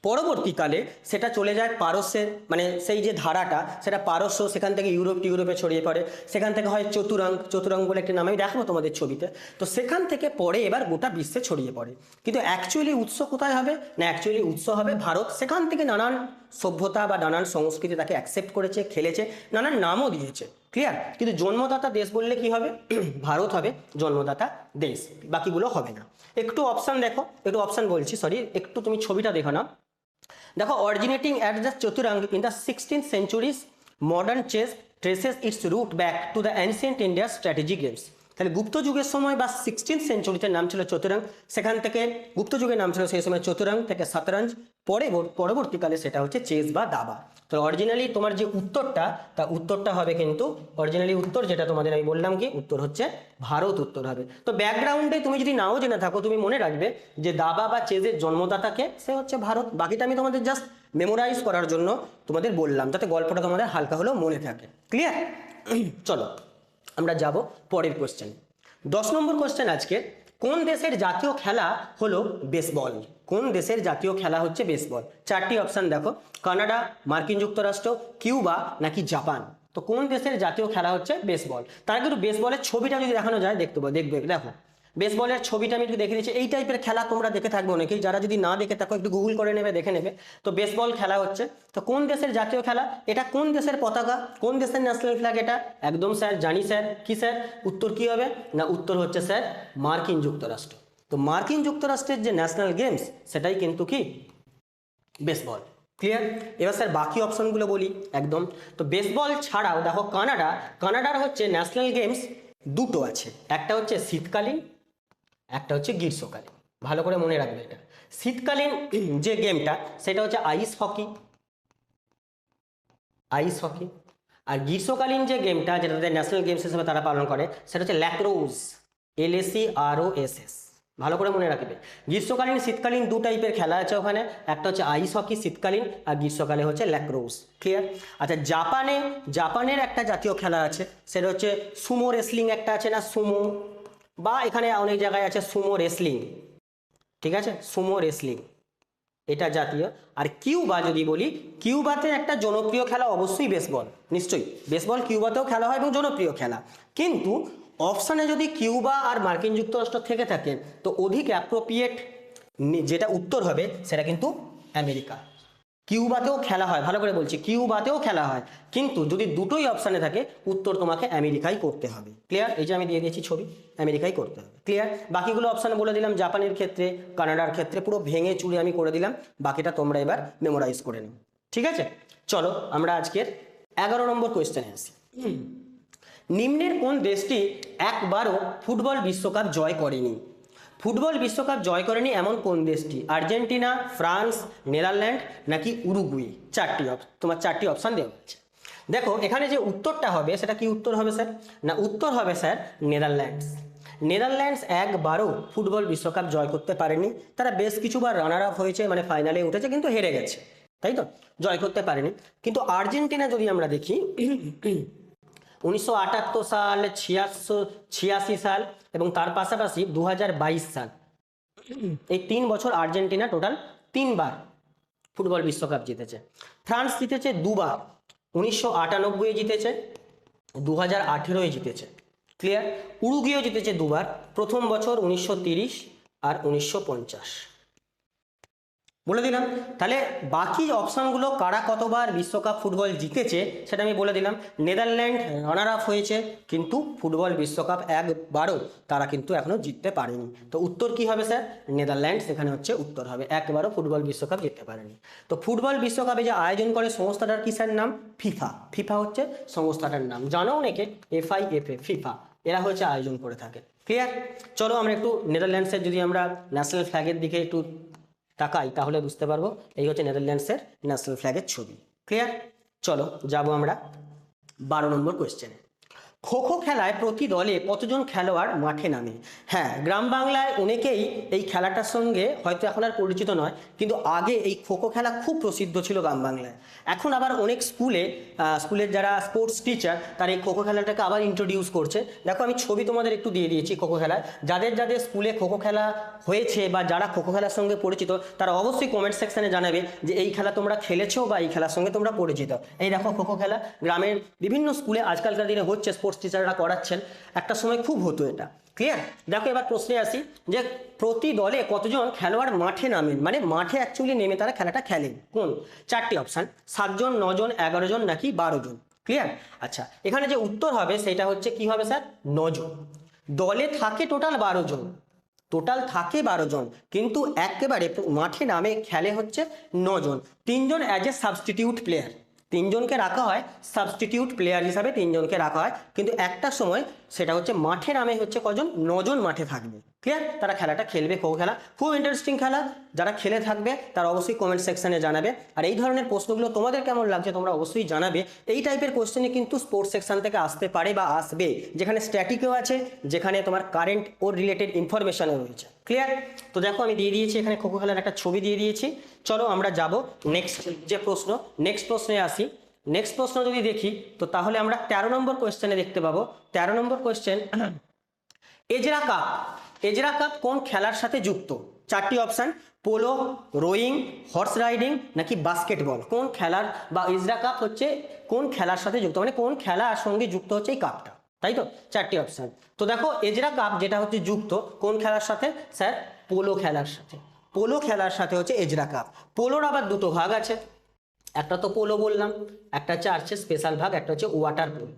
পরবর্তীকালে সেটা চলে যায় পারস্যের, মানে সেই যে ধারাটা সেটা পারস্য, সেখান থেকে ইউরোপে ছড়িয়ে পড়ে, সেখান থেকে হয় চতুরঙ্গ। চতুরঙ্গ বলে একটি নাম আমি দেখাবো তোমাদের ছবিতে। তো সেখান থেকে পরে এবার গোটা বিশ্বে ছড়িয়ে পড়ে। কিন্তু অ্যাকচুয়ালি উৎস কোথায় হবে না, অ্যাকচুয়ালি উৎস হবে ভারত। সেখান থেকে নানান সভ্যতা বা নানান সংস্কৃতি তাকে অ্যাকসেপ্ট করেছে, খেলেছে, নানান নামও দিয়েছে। ক্লিয়ার? কিন্তু জন্মদাতা দেশ বললে কি হবে, ভারত হবে জন্মদাতা দেশ, বাকিগুলো হবে না। একটু অপশান দেখো, একটু অপশান বলছি, সরি, একটু তুমি ছবিটা দেখো না। দেখো, originating at the chaturanga in the 16th centuries, modern chess traces its root back to the ancient India strategy games. তাহলে গুপ্ত যুগের সময় বা 16th সেঞ্চুরিতে নাম ছিল চতুরঙ্গ, সেখান থেকে গুপ্ত যুগের নাম ছিল সেই সময় চতুরঙ্গ থেকে শতরঞ্জ, পরবর্তীকালে সেটা হচ্ছে চেস বা দাবা। তো অরিজিনালি তোমার যে উত্তরটা, তা উত্তরটা হবে কিন্তু অরিজিনালি উত্তর যেটা তোমাদের আমি বললাম কি উত্তর হচ্ছে ভারত উত্তর হবে। তো ব্যাকগ্রাউন্ডে তুমি যদি নাও জেনে থাকো, তুমি মনে রাখবে যে দাবা বা চেজের জন্মদাতাকে, সে হচ্ছে ভারত। বাকিটা আমি তোমাদের জাস্ট মেমোরাইজ করার জন্য তোমাদের বললাম, যাতে গল্পটা তোমাদের হালকা হলেও মনে থাকে। ক্লিয়ার? চলো আমরা যাব পরের কোশ্চেন। 10 নম্বর কোশ্চেন আজকে, কোন দেশের জাতীয় খেলা হলো বেসবল? কোন দেশের জাতীয় খেলা হচ্ছে বেসবল? চারটি অপশন দেখো, কানাডা, মার্কিন যুক্তরাষ্ট্র, কিউবা নাকি জাপান। তো কোন দেশের জাতীয় খেলা হচ্ছে বেসবল? তার আগে একটু বেসবলের ছবিটা যদি দেখানো যায় দেখবে। দেখো বেসবলের ছবিটা আমি একটু দেখে দিচ্ছি। এই টাইপের খেলা তোমরা দেখে থাকবে অনেকেই, যারা যদি না দেখে থাকো একটু গুগল করে নেবে, দেখে নেবে। তো বেসবল খেলা হচ্ছে। তো কোন দেশের জাতীয় খেলা এটা? কোন দেশের পতাকা, কোন দেশের ন্যাশনাল ফ্ল্যাগ এটা? একদম স্যার জানি স্যার। কি স্যার? উত্তর কি হবে না, উত্তর হচ্ছে স্যার মার্কিন যুক্তরাষ্ট্র। তো মার্কিন যুক্তরাষ্ট্রের যে ন্যাশনাল গেমস সেটাই কিন্তু কি বেসবল। ক্লিয়ার? এবার স্যার বাকি অপশনগুলো বলি একদম। তো বেসবল ছাড়াও দেখো কানাডার হচ্ছে ন্যাশনাল গেমস দুটো আছে, একটা হচ্ছে শীতকালীন, একটা হচ্ছে গ্রীষ্মকালীন। ভালো করে মনে রাখবে এটা। শীতকালীন যে গেমটা সেটা হচ্ছে আইস হকি, আর গ্রীষ্মকালীন যে গেমটা যেটা তাদের ন্যাশনাল গেমস হিসেবে তারা পালন করে সেটা হচ্ছে ল্যাক্রোস, LACROSS। ভালো করে মনে রাখবে। গ্রীষ্মকালীন শীতকালীন দু টাইপের খেলা আছে ওখানে, একটা হচ্ছে আইস হকি শীতকালীন, আর গ্রীষ্মকালে হচ্ছে ল্যাক্রোস। ক্লিয়ার? আচ্ছা, জাপানের একটা জাতীয় খেলা আছে, সেটা হচ্ছে সুমো রেসলিং। একটা আছে না সুমো, বা এখানে অনেক জায়গায় আছে সুমো রেসলিং। ঠিক আছে, সুমো রেসলিং এটা জাতীয়। আর কিউবা যদি বলি, কিউবাতে একটা জনপ্রিয় খেলা অবশ্যই বেসবল, নিশ্চয়ই বেসবল কিউবাতেও খেলা হয় এবং জনপ্রিয় খেলা। কিন্তু অপশানে যদি কিউবা আর মার্কিন যুক্তরাষ্ট্র থেকে থাকে, তো অধিক অ্যাপ্রোপ্রিয়েট যেটা উত্তর হবে সেটা কিন্তু আমেরিকা। কিউবাতেও খেলা হয়, ভালো করে বলছি, কিউবাতেও খেলা হয়, কিন্তু যদি দুটোই অপশানে থাকে উত্তর তোমাকে আমেরিকাই করতে হবে। ক্লিয়ার? এই যে আমি দিয়ে দিয়েছি ছবি, আমেরিকাই করতে হবে। ক্লিয়ার? বাকিগুলো অপশানে বলে দিলাম, জাপানের ক্ষেত্রে, কানাডার ক্ষেত্রে পুরো ভেঙে চুড়ে আমি করে দিলাম, বাকিটা তোমরা এবার মেমোরাইজ করে নিও। ঠিক আছে? চলো আমরা আজকের 11 নম্বর কোয়েশ্চেনে আসি। নিম্নের কোন দেশটি একবারও ফুটবল বিশ্বকাপ জয় করেনি? ফুটবল বিশ্বকাপ জয় করেনি এমন কোন দেশটি? আর্জেন্টিনা, ফ্রান্স, নেদারল্যান্ড নাকি উরুগুয়ে। তোমার চারটি অপশান দেওয়া হচ্ছে। দেখো এখানে যে উত্তরটা হবে সেটা কি উত্তর হবে স্যার না, উত্তর হবে স্যার নেদারল্যান্ডস একবারও ফুটবল বিশ্বকাপ জয় করতে পারেনি। তারা বেশ কিছুবার রানার আপ হয়েছে, মানে ফাইনালে উঠেছে, কিন্তু হেরে গেছে, তাই তো, জয় করতে পারেনি। কিন্তু আর্জেন্টিনা যদি আমরা দেখি 1978 সাল, 86 সাল এবং তার পাশাপাশি 2022 সাল, এই 3 বছর আর্জেন্টিনা টোটাল 3বার ফুটবল বিশ্বকাপ জিতেছে। ফ্রান্স জিতেছে 2বার, 1998 জিতেছে, 2018 জিতেছে। ক্লিয়ার? উরুগুয়েও জিতেছে 2বার, প্রথম বছর 1930 আর 1950। বলে দিলাম। তাহলে বাকি অপশানগুলো কারা কতবার বিশ্বকাপ ফুটবল জিতেছে সেটা আমি বলে দিলাম। নেদারল্যান্ড রানার আপ হয়েছে, কিন্তু ফুটবল বিশ্বকাপ একবারও তারা কিন্তু এখনো জিততে পারেনি। তো উত্তর কি হবে স্যার? নেদারল্যান্ড সেখানে হচ্ছে উত্তর হবে, একবারও ফুটবল বিশ্বকাপ জিততে পারেনি। তো ফুটবল বিশ্বকাপে যে আয়োজন করে সংস্থাটার কিসের নাম? ফিফা হচ্ছে সংস্থাটার নাম। জানো অনেকে FIFA, ফিফা, এরা হচ্ছে আয়োজন করে থাকে। ক্লিয়ার? চলো আমরা একটু নেদারল্যান্ডসের যদি আমরা ন্যাশনাল ফ্ল্যাগের দিকে একটু তাকাই তাহলে বুঝতে পারবো। এই হচ্ছে নেদারল্যান্ডসের ন্যাশনাল ফ্ল্যাগের ছবি। ক্লিয়ার? চলো যাব আমরা 12 নম্বর কোয়েশ্চেনে। খো খো খেলায় প্রতি দলে কতজন খেলোয়াড় মাঠে নামে? হ্যাঁ, গ্রাম বাংলায় অনেকেই এই খেলাটার সঙ্গে হয়তো এখন আর পরিচিত নয়, কিন্তু আগে এই খো খো খেলা খুব প্রসিদ্ধ ছিল গ্রাম বাংলায়। এখন আবার অনেক স্কুলের যারা স্পোর্টস টিচার তারা এই খো খো খেলাটাকে আবার ইন্ট্রোডিউস করছে। দেখো আমি ছবি তোমাদের একটু দিয়ে দিয়েছি খো খো খেলায়। যাদের যাদের স্কুলে খো খো খেলা হয়েছে বা যারা খো খো খেলার সঙ্গে পরিচিত তারা অবশ্যই কমেন্ট সেকশনে জানাবে যে এই খেলা তোমরা খেলেছো বা এই খেলার সঙ্গে তোমরা পরিচিত। এই দেখো খো খো খেলা গ্রামের বিভিন্ন স্কুলে আজকালকার দিনে হচ্ছে, স্পোর্টস টিচাররা করাচ্ছেন। একটা সময় খুব হতো এটা। ক্লিয়ার? দেখো এবার প্রশ্নে আসি যে প্রতি দলে কতজন খেলোয়াড় মাঠে নামেন, মানে মাঠে অ্যাকচুয়ালি নেমে তারা খেলাটা খেলেন। কোন? 4টি অপশান, 7 জন, 9 জন, 11 জন নাকি 12 জন। ক্লিয়ার? আচ্ছা, এখানে যে উত্তর হবে সেটা হচ্ছে কি হবে স্যার? 9 জন। দলে থাকে টোটাল 12 জন, টোটাল থাকে 12 জন, কিন্তু একেবারে মাঠে নামে খেলে হচ্ছে 9 জন। 3 জন অ্যাজ এ সাবস্টিটিউট প্লেয়ার, 3 জনকে রাখা হয় সাবস্টিটিউট প্লেয়ার হিসাবে, 3 জনকে রাখা হয়, কিন্তু একটা সময় সেটা হচ্ছে মাঠে নামে হচ্ছে কজন? 9 জন মাঠে থাকবে। ক্লিয়ার? তারা খেলাটা খেলবে। খো খেলা খুব ইন্টারেস্টিং খেলা, যারা খেলে থাকবে তারা অবশ্যই কমেন্ট সেকশনে জানাবে। আর এই ধরনের প্রশ্নগুলো তোমাদের কেমন লাগছে তোমরা অবশ্যই জানাবে। এই টাইপের কোশ্চেনে কিন্তু স্পোর্টস সেকশন থেকে আসতে পারে বা আসবে, যেখানে স্ট্যাটিকও আছে, যেখানে তোমার কারেন্ট ও রিলেটেড ইনফরমেশনও রয়েছে। ক্লিয়ার? তো দেখো আমি দিয়ে দিয়েছি এখানে খো খো খেলার একটা ছবি দিয়ে দিয়েছি। চলো আমরা যাব নেক্সট যে প্রশ্ন, নেক্সট প্রশ্নে আসি। নেক্সট প্রশ্ন যদি দেখি তো তাহলে আমরা 13 নম্বর কোয়েশ্চেনে দেখতে পাবো। 13 নম্বর question, Ezra cup. Ezra cup কোন খেলার সাথে যুক্ত? 4টি option, polo, rowing, horse riding নাকি বাস্কেটবল। কোন খেলার বা এজরা কাপ হচ্ছে কোন খেলার সাথে যুক্ত, মানে কোন খেলার সঙ্গে যুক্ত হচ্ছে এই কাপটা, তাই তো? 4টি অপশান। তো দেখো এজরা কাপ যেটা হচ্ছে যুক্ত কোন খেলার সাথে? স্যার পোলো খেলার সাথে। পোলো খেলার সাথে হচ্ছে এজরা কাপ। পোলোর আবার দুটো ভাগ আছে, একটা তো পোলো বললাম, একটা হচ্ছে আর্চের স্পেশাল ভাগ, একটা হচ্ছে ওয়াটার পোলো।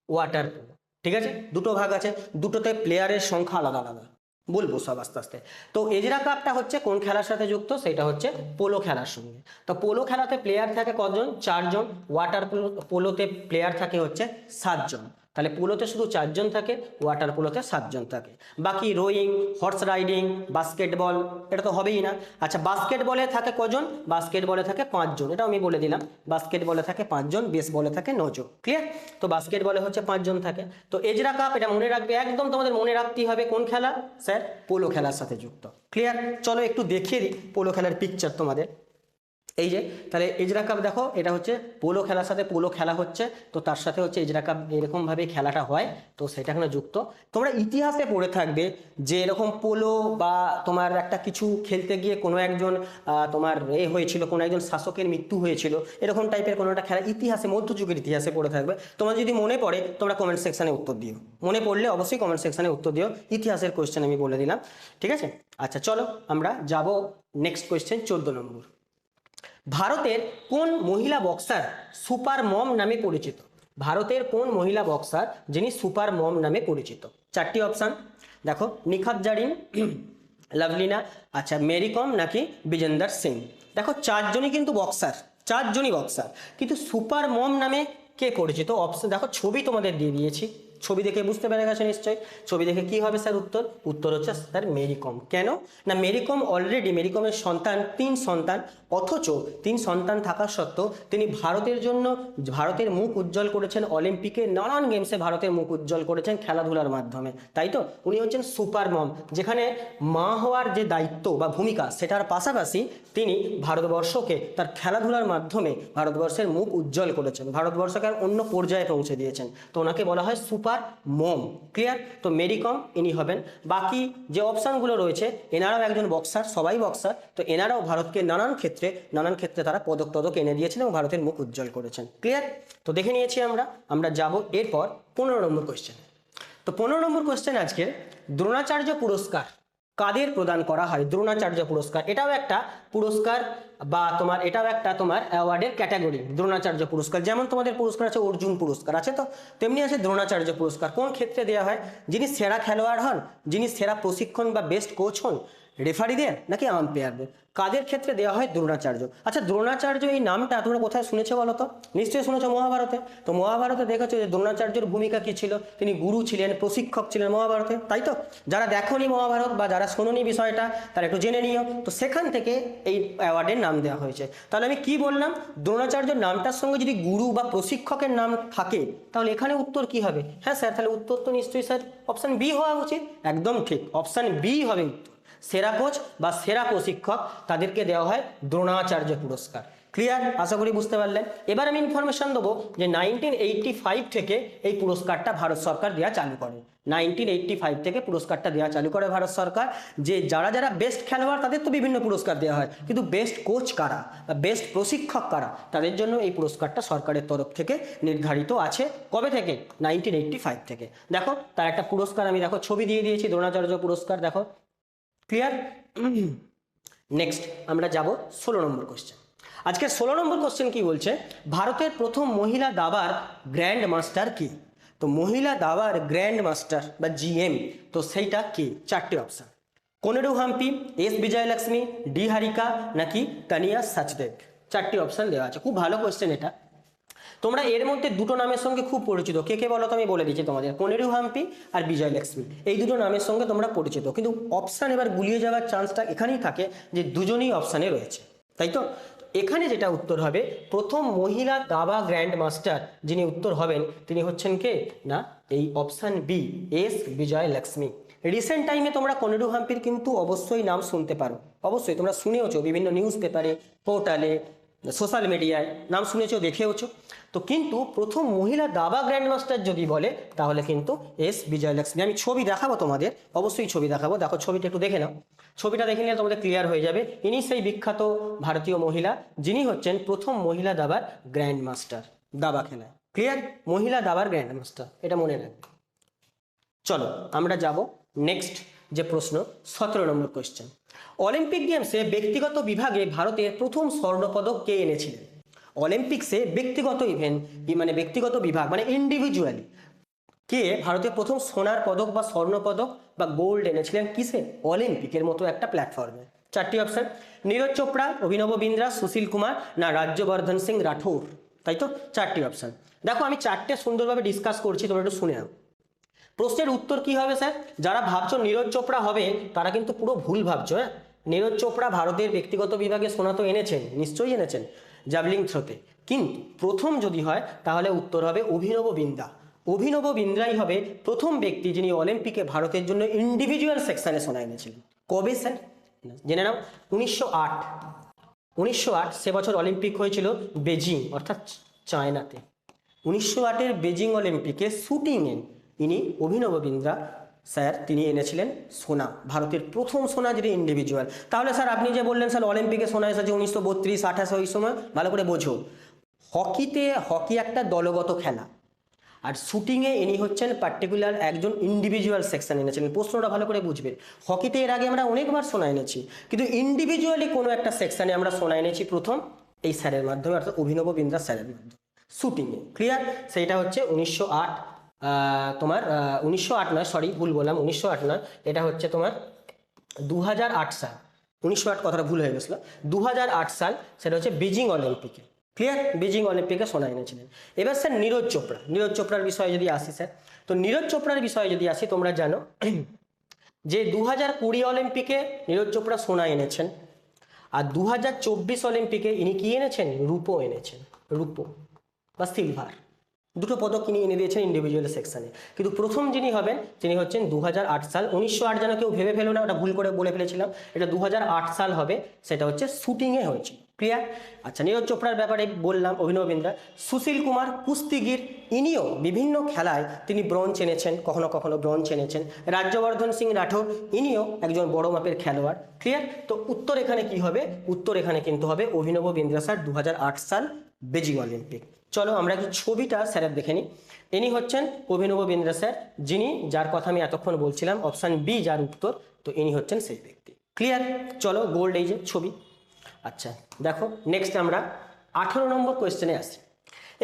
ওয়াটার পোলো, ঠিক আছে? দুটো ভাগ আছে, দুটোতে প্লেয়ারের সংখ্যা আলাদা আলাদা, বলবো সব আস্তে আস্তে। তো এজরা কাপটা হচ্ছে কোন খেলার সাথে যুক্ত? সেটা হচ্ছে পোলো খেলার সঙ্গে। তো পোলো খেলাতে প্লেয়ার থাকে কজন? 4 জন। ওয়াটার পোলোতে প্লেয়ার থাকে হচ্ছে 7 জন। তাহলে পোলোতে শুধু 4 জন থাকে, ওয়াটার পোলোতে 7 জন থাকে। বাকি রোয়িং, হর্স রাইডিং, বাস্কেটবল এটা তো হবেই না। আচ্ছা, বাস্কেটবলে থাকে কজন? বাস্কেটবলে থাকে 5 জন, এটা আমি বলে দিলাম। বাস্কেটবলে থাকে 5 জন, বেসবলে থাকে 9 জন। ক্লিয়ার? তো বাস্কেটবলে হচ্ছে 5 জন থাকে। তো এজরা কাপ এটা মনে রাখবে, একদম তোমাদের মনে রাখতেই হবে কোন খেলা? স্যার পোলো খেলার সাথে যুক্ত। ক্লিয়ার? চলো একটু দেখিয়ে দিই পোলো খেলার পিকচার তোমাদের। এই যে তাহলে এজরা কাপ দেখো, এটা হচ্ছে পোলো খেলার সাথে পোলো খেলা হচ্ছে, তো তার সাথে হচ্ছে এজরা কাপ এরকমভাবে খেলাটা হয়, তো সেটা এখানে যুক্ত। তোমরা ইতিহাসে পড়ে থাকবে যে এরকম পোলো বা তোমার একটা কিছু খেলতে গিয়ে কোনো একজন তোমার হয়েছিল, কোনো একজন শাসকের মৃত্যু হয়েছিল, এরকম টাইপের কোনো একটা খেলা ইতিহাসে, মধ্যযুগের ইতিহাসে পড়ে থাকবে। তোমার যদি মনে পড়ে তোমরা কমেন্ট সেকশানে উত্তর দিও, মনে পড়লে অবশ্যই কমেন্ট সেকশানে উত্তর দিও। ইতিহাসের কোয়েশ্চেন আমি বলে দিলাম, ঠিক আছে? আচ্ছা চলো আমরা যাব নেক্সট কোয়েশ্চেন 14 নম্বর। ভারতের কোন মহিলা বক্সার সুপার মম নামে পরিচিত? ভারতের কোন মহিলা বক্সার যিনি সুপার মম নামে পরিচিত? 4টি অপশান দেখো, নিখাত জারিন, লাভলিনা, আচ্ছা মেরি কম নাকি বিজেন্দর সিং। দেখো 4 জনই কিন্তু বক্সার, 4 জনই বক্সার, কিন্তু সুপার মম নামে কে পরিচিত? অপশন দেখো, ছবি তোমাদের দিয়ে দিয়েছি, ছবি দেখে বুঝতে পেরে গেছে নিশ্চয়ই। ছবি দেখে কি হবে স্যার উত্তর? উত্তর হচ্ছে স্যার মেরি কম। কেন না, মেরি কম অলরেডি, মেরি কমের সন্তান 3 সন্তান, অথচ 3 সন্তান থাকা সত্ত্বেও তিনি ভারতের জন্য ভারতের মুখ উজ্জ্বল করেছেন, অলিম্পিকে নানান গেমসে ভারতের মুখ উজ্জ্বল করেছেন খেলাধুলার মাধ্যমে, তাই তো? উনি হচ্ছেন সুপার মম, যেখানে মা হওয়ার যে দায়িত্ব বা ভূমিকা সেটার পাশাপাশি তিনি ভারতবর্ষকে তার খেলাধুলার মাধ্যমে ভারতবর্ষের মুখ উজ্জ্বল করেছেন, ভারতবর্ষকে আর অন্য পর্যায়ে পৌঁছে দিয়েছেন, তো ওনাকে বলা হয় সুপার মম। ক্লিয়ার? তো মেরি কম ইনি হবেন। বাকি যে অপশানগুলো রয়েছে এনারাও একজন বক্সার, সবাই বক্সার, তো এনারাও ভারতকে নানান ক্ষেত্রে তারা পদক টদক এনে দিয়েছেন এবং ভারতের মুখ উজ্জ্বল করেছেন। ক্লিয়ার? তো দেখে নিয়েছি আমরা যাব এরপর 15 নম্বর কোয়েশ্চেন। তো 15 নম্বর কোয়েশ্চেন আজকে, দ্রোণাচার্য পুরস্কার কাদের প্রদান করা হয়? দ্রোণাচার্য পুরস্কার এটাও একটা পুরস্কার বা তোমার এটাও একটা তোমার অ্যাওয়ার্ডের ক্যাটাগরি। দ্রোণাচার্য পুরস্কার যেমন তোমাদের পুরস্কার আছে, অর্জুন পুরস্কার আছে, তো তেমনি আছে দ্রোণাচার্য পুরস্কার। কোন ক্ষেত্রে দেওয়া হয়? যিনি সেরা খেলোয়াড় হন, যিনি সেরা প্রশিক্ষণ বা বেস্ট কোচ হন, রেফারিদের নাকি আম্পায়ারদের? কাদের ক্ষেত্রে দেওয়া হয়? দ্রোণাচার্য। আচ্ছা, দ্রোণাচার্য এই নামটা তোমরা কোথায় শুনেছো বলো তো? নিশ্চয়ই শুনেছো মহাভারতে। তো মহাভারতে দেখেছো যে দ্রোণাচার্যের ভূমিকা কি ছিল? তিনি গুরু ছিলেন, প্রশিক্ষক ছিলেন মহাভারতে, তাই তো? যারা দেখোনি মহাভারত বা যারা শোনোনি বিষয়টা, তারা একটু জেনে নিও। তো সেখান থেকে এই অ্যাওয়ার্ডের নাম দেওয়া হয়েছে। তাহলে আমি কি বললাম? দ্রোণাচার্যের নামটার সঙ্গে যদি গুরু বা প্রশিক্ষকের নাম থাকে, তাহলে এখানে উত্তর কি হবে? হ্যাঁ স্যার, তাহলে উত্তর তো নিশ্চয়ই স্যার অপশান বি হওয়া উচিত। একদম ঠিক, অপশান বি হবে উত্তর। সেরা কোচ বা সেরা প্রশিক্ষক তাদেরকে দেওয়া হয় দ্রোণাচার্য পুরস্কার। ক্লিয়ার? আশা করি বুঝতে পারলেন। এবার আমি ইনফরমেশন দেবো যে 1985 থেকে এই পুরস্কারটা ভারত সরকার দেওয়া চালু করে। 1985 থেকে পুরস্কারটা দেওয়া চালু করে ভারত সরকার। যে যারা যারা বেস্ট খেলোয়াড় তাদের তো বিভিন্ন পুরস্কার দেওয়া হয়, কিন্তু বেস্ট কোচ কারা বা বেস্ট প্রশিক্ষক কারা, তাদের জন্য এই পুরস্কারটা সরকারের তরফ থেকে নির্ধারিত আছে। কবে থেকে? 1985 থেকে। দেখো তার একটা পুরস্কার আমি দেখো ছবি দিয়ে দিয়েছি, দ্রোণাচার্য পুরস্কার, দেখো। ক্লিয়ার? নেক্সট আমরা যাব 16 নম্বর কোশ্চেন। আজকে 16 নম্বর কোশ্চেন কি বলছে? ভারতের প্রথম মহিলা দাবার গ্র্যান্ড মাস্টার কি? তো মহিলা দাবার গ্র্যান্ড মাস্টার বা জিএম, তো সেইটা কি? চারটি option. Koneru Humpy, S Vijayalakshmi, D Harika নাকি তানিয়া সাচদেব? চারটি অপশন দেওয়া আছে। খুব ভালো কোশ্চেন এটা। তোমরা এর মধ্যে দুটো নামের সঙ্গে খুব পরিচিত। কে কে বলো তো? আমি বলে দিচ্ছি তোমাদের, কোনেরু হাম্পি আর বিজয়লক্ষ্মী, এই দুটো নামের সঙ্গে তোমরা পরিচিত। কিন্তু অপশান এবার গুলিয়ে যাওয়ার চান্সটা এখানেই থাকে যে দুজনেই অপশানে রয়েছে, তাই তো? এখানে যেটা উত্তর হবে, প্রথম মহিলা দাবা গ্র্যান্ড মাস্টার যিনি উত্তর হবেন তিনি হচ্ছেন কে? না, এই option B, S Vijayalakshmi. Recent টাইমে তোমরা কোনেরু হাম্পির কিন্তু অবশ্যই নাম শুনতে পারো, অবশ্যই তোমরা শুনেওছো, বিভিন্ন নিউজ পেপারে, পোর্টালে, সোশ্যাল মিডিয়ায় নাম শুনেছো, দেখেওছো। তো কিন্তু প্রথম মহিলা দাবা গ্র্যান্ড মাস্টার যদি বলে তাহলে কিন্তু এস বিজয়লক্ষ্মী। আমি ছবি দেখাবো তোমাদের, অবশ্যই ছবি দেখাবো। দেখো ছবিটা একটু দেখে নাও। ছবিটা দেখে নিলে তোমাদের ক্লিয়ার হয়ে যাবে। ইনি সেই বিখ্যাত ভারতীয় মহিলা যিনি হচ্ছেন প্রথম মহিলা দাবার গ্র্যান্ড মাস্টার দাবা খেলায়। ক্লিয়ার? মহিলা দাবার গ্র্যান্ড মাস্টার, এটা মনে রাখবে। চলো আমরা যাব নেক্সট যে প্রশ্ন, 17 নম্বর কোয়েশ্চেন। অলিম্পিক গেমসে ব্যক্তিগত বিভাগে ভারতের প্রথম স্বর্ণপদক কে এনেছিলেন? অলিম্পিক্সে ব্যক্তিগত ইভেন্ট মানে ব্যক্তিগত বিভাগ মানে ইন্ডিভিজুয়ালি কে ভারতের প্রথম সোনার পদক বা স্বর্ণপদক বা গোল্ড এনেছিলেন? কিসে? অলিম্পিকের মতো একটা প্ল্যাটফর্মে। চারটি অপশন। নীরজ চোপড়া, অভিনব বিন্দ্রা, সুশীল কুমার না রাজ্যবর্ধন সিং রাঠৌর? তাই তো? চারটি অপশন। দেখো আমি চারটে সুন্দরভাবে ডিসকাস করছি, তোমরা একটু শুনে নাও। প্রশ্নের উত্তর কি হবে স্যার? যারা ভাবছো নীরজ চোপড়া হবে তারা কিন্তু পুরো ভুল ভাবছো। হ্যাঁ, নীরজ চোপড়া ভারতের ব্যক্তিগত বিভাগে সোনা তো এনেছেন, নিশ্চয়ই এনেছেন জ্যাভলিন থ্রোতে, কিন্তু প্রথম যদি হয় তাহলে উত্তর হবে অভিনব বিন্দ্রা। অভিনব বিন্দ্রাই হবে প্রথম ব্যক্তি যিনি অলিম্পিকে ভারতের জন্য ইন্ডিভিজুয়াল সেকশনে সোনা এনেছিলেন। কবে স্যার? জেনে নাও। 1908। 1908 সে বছর অলিম্পিক হয়েছিল বেজিং অর্থাৎ চায়নাতে। 1908-এর বেজিং অলিম্পিকে শুটিংয়ে ইনি অভিনব বিন্দ্রা স্যার তিনি এনেছিলেন সোনা, ভারতের প্রথম সোনা যেটা ইন্ডিভিজুয়াল। তাহলে স্যার আপনি যে বললেন স্যার অলিম্পিকে সোনা এসেছে 1932, 1928 ওই সময়, ভালো করে বোঝো। হকি একটা দলগত খেলা, আর শুটিংয়ে ইনি হচ্ছেন পার্টিকুলার একজন ইন্ডিভিজুয়াল সেকশন এনেছিলেন। প্রশ্নটা ভালো করে বুঝবেন। হকিতে এর আগে আমরা অনেকবার সোনা এনেছি, কিন্তু ইন্ডিভিজুয়ালি কোনো একটা সেকশনে আমরা সোনা এনেছি প্রথম এই স্যারের মাধ্যমে, অর্থাৎ অভিনব বিন্দ্রা স্যারের মাধ্যমে শুটিংয়ে। ক্লিয়ার? সেইটা হচ্ছে 1908। তোমার 1908 নয়, সরি ভুল বললাম, 1908 নয়, এটা হচ্ছে তোমার 2008 সাল। 1908 কথাটা ভুল হয়ে গেছিলো, 2008 সাল, সেটা হচ্ছে বেজিং অলিম্পিকে। ক্লিয়ার? বেজিং অলিম্পিকে সোনা এনেছিলেন। এবার স্যার নীরজ চোপড়া, নীরজ চোপড়ার বিষয়ে যদি আসি স্যার, তো নীরজ চোপড়ার বিষয়ে যদি আসি, তোমরা জানো যে 2020 অলিম্পিকে নীরজ চোপড়া সোনা এনেছেন, আর 2024 অলিম্পিকে ইনি কি এনেছেন? রূপো এনেছেন, রূপো বা সিলভার, দুটো পদক তিনি এনে দিয়েছেন ইন্ডিভিজুয়াল সেকশনে। কিন্তু প্রথম যিনি হবেন তিনি হচ্ছেন 2008 সাল। 1908 যেন কেউ ভেবে ফেলো না, ওটা ভুল করে বলে ফেলেছিলাম, এটা 2008 সাল হবে, সেটা হচ্ছে শুটিংয়ে হয়েছে। ক্লিয়ার? আচ্ছা, নীরজ চোপড়ার ব্যাপারে বললাম, অভিনব বিন্দ্রা। সুশীল কুমার কুস্তিগির, ইনিও বিভিন্ন খেলায় তিনি ব্রোঞ্জ এনেছেন, কখনো কখনো ব্রোঞ্জ এনেছেন। রাজ্যবর্ধন সিং রাঠৌর, ইনিও একজন বড় মাপের খেলোয়াড়। ক্লিয়ার? তো উত্তর এখানে কি হবে? উত্তর এখানে কিন্তু হবে অভিনব বিন্দ্রা স্যার, 2008 সাল বেজিং অলিম্পিক। চলো আমরা কি ছবিটা স্যারের দেখে নিই। ইনি হচ্ছেন অভিনব বিন্দ্রা স্যার, যিনি যার কথা আমি এতক্ষণ বলছিলাম, অপশান বি যার উত্তর, তো ইনি হচ্ছেন সেই ব্যক্তি। ক্লিয়ার? চলো গোল্ড এই যে ছবি। আচ্ছা দেখো নেক্সট আমরা 18 নম্বর কোয়েশ্চেনে আসি।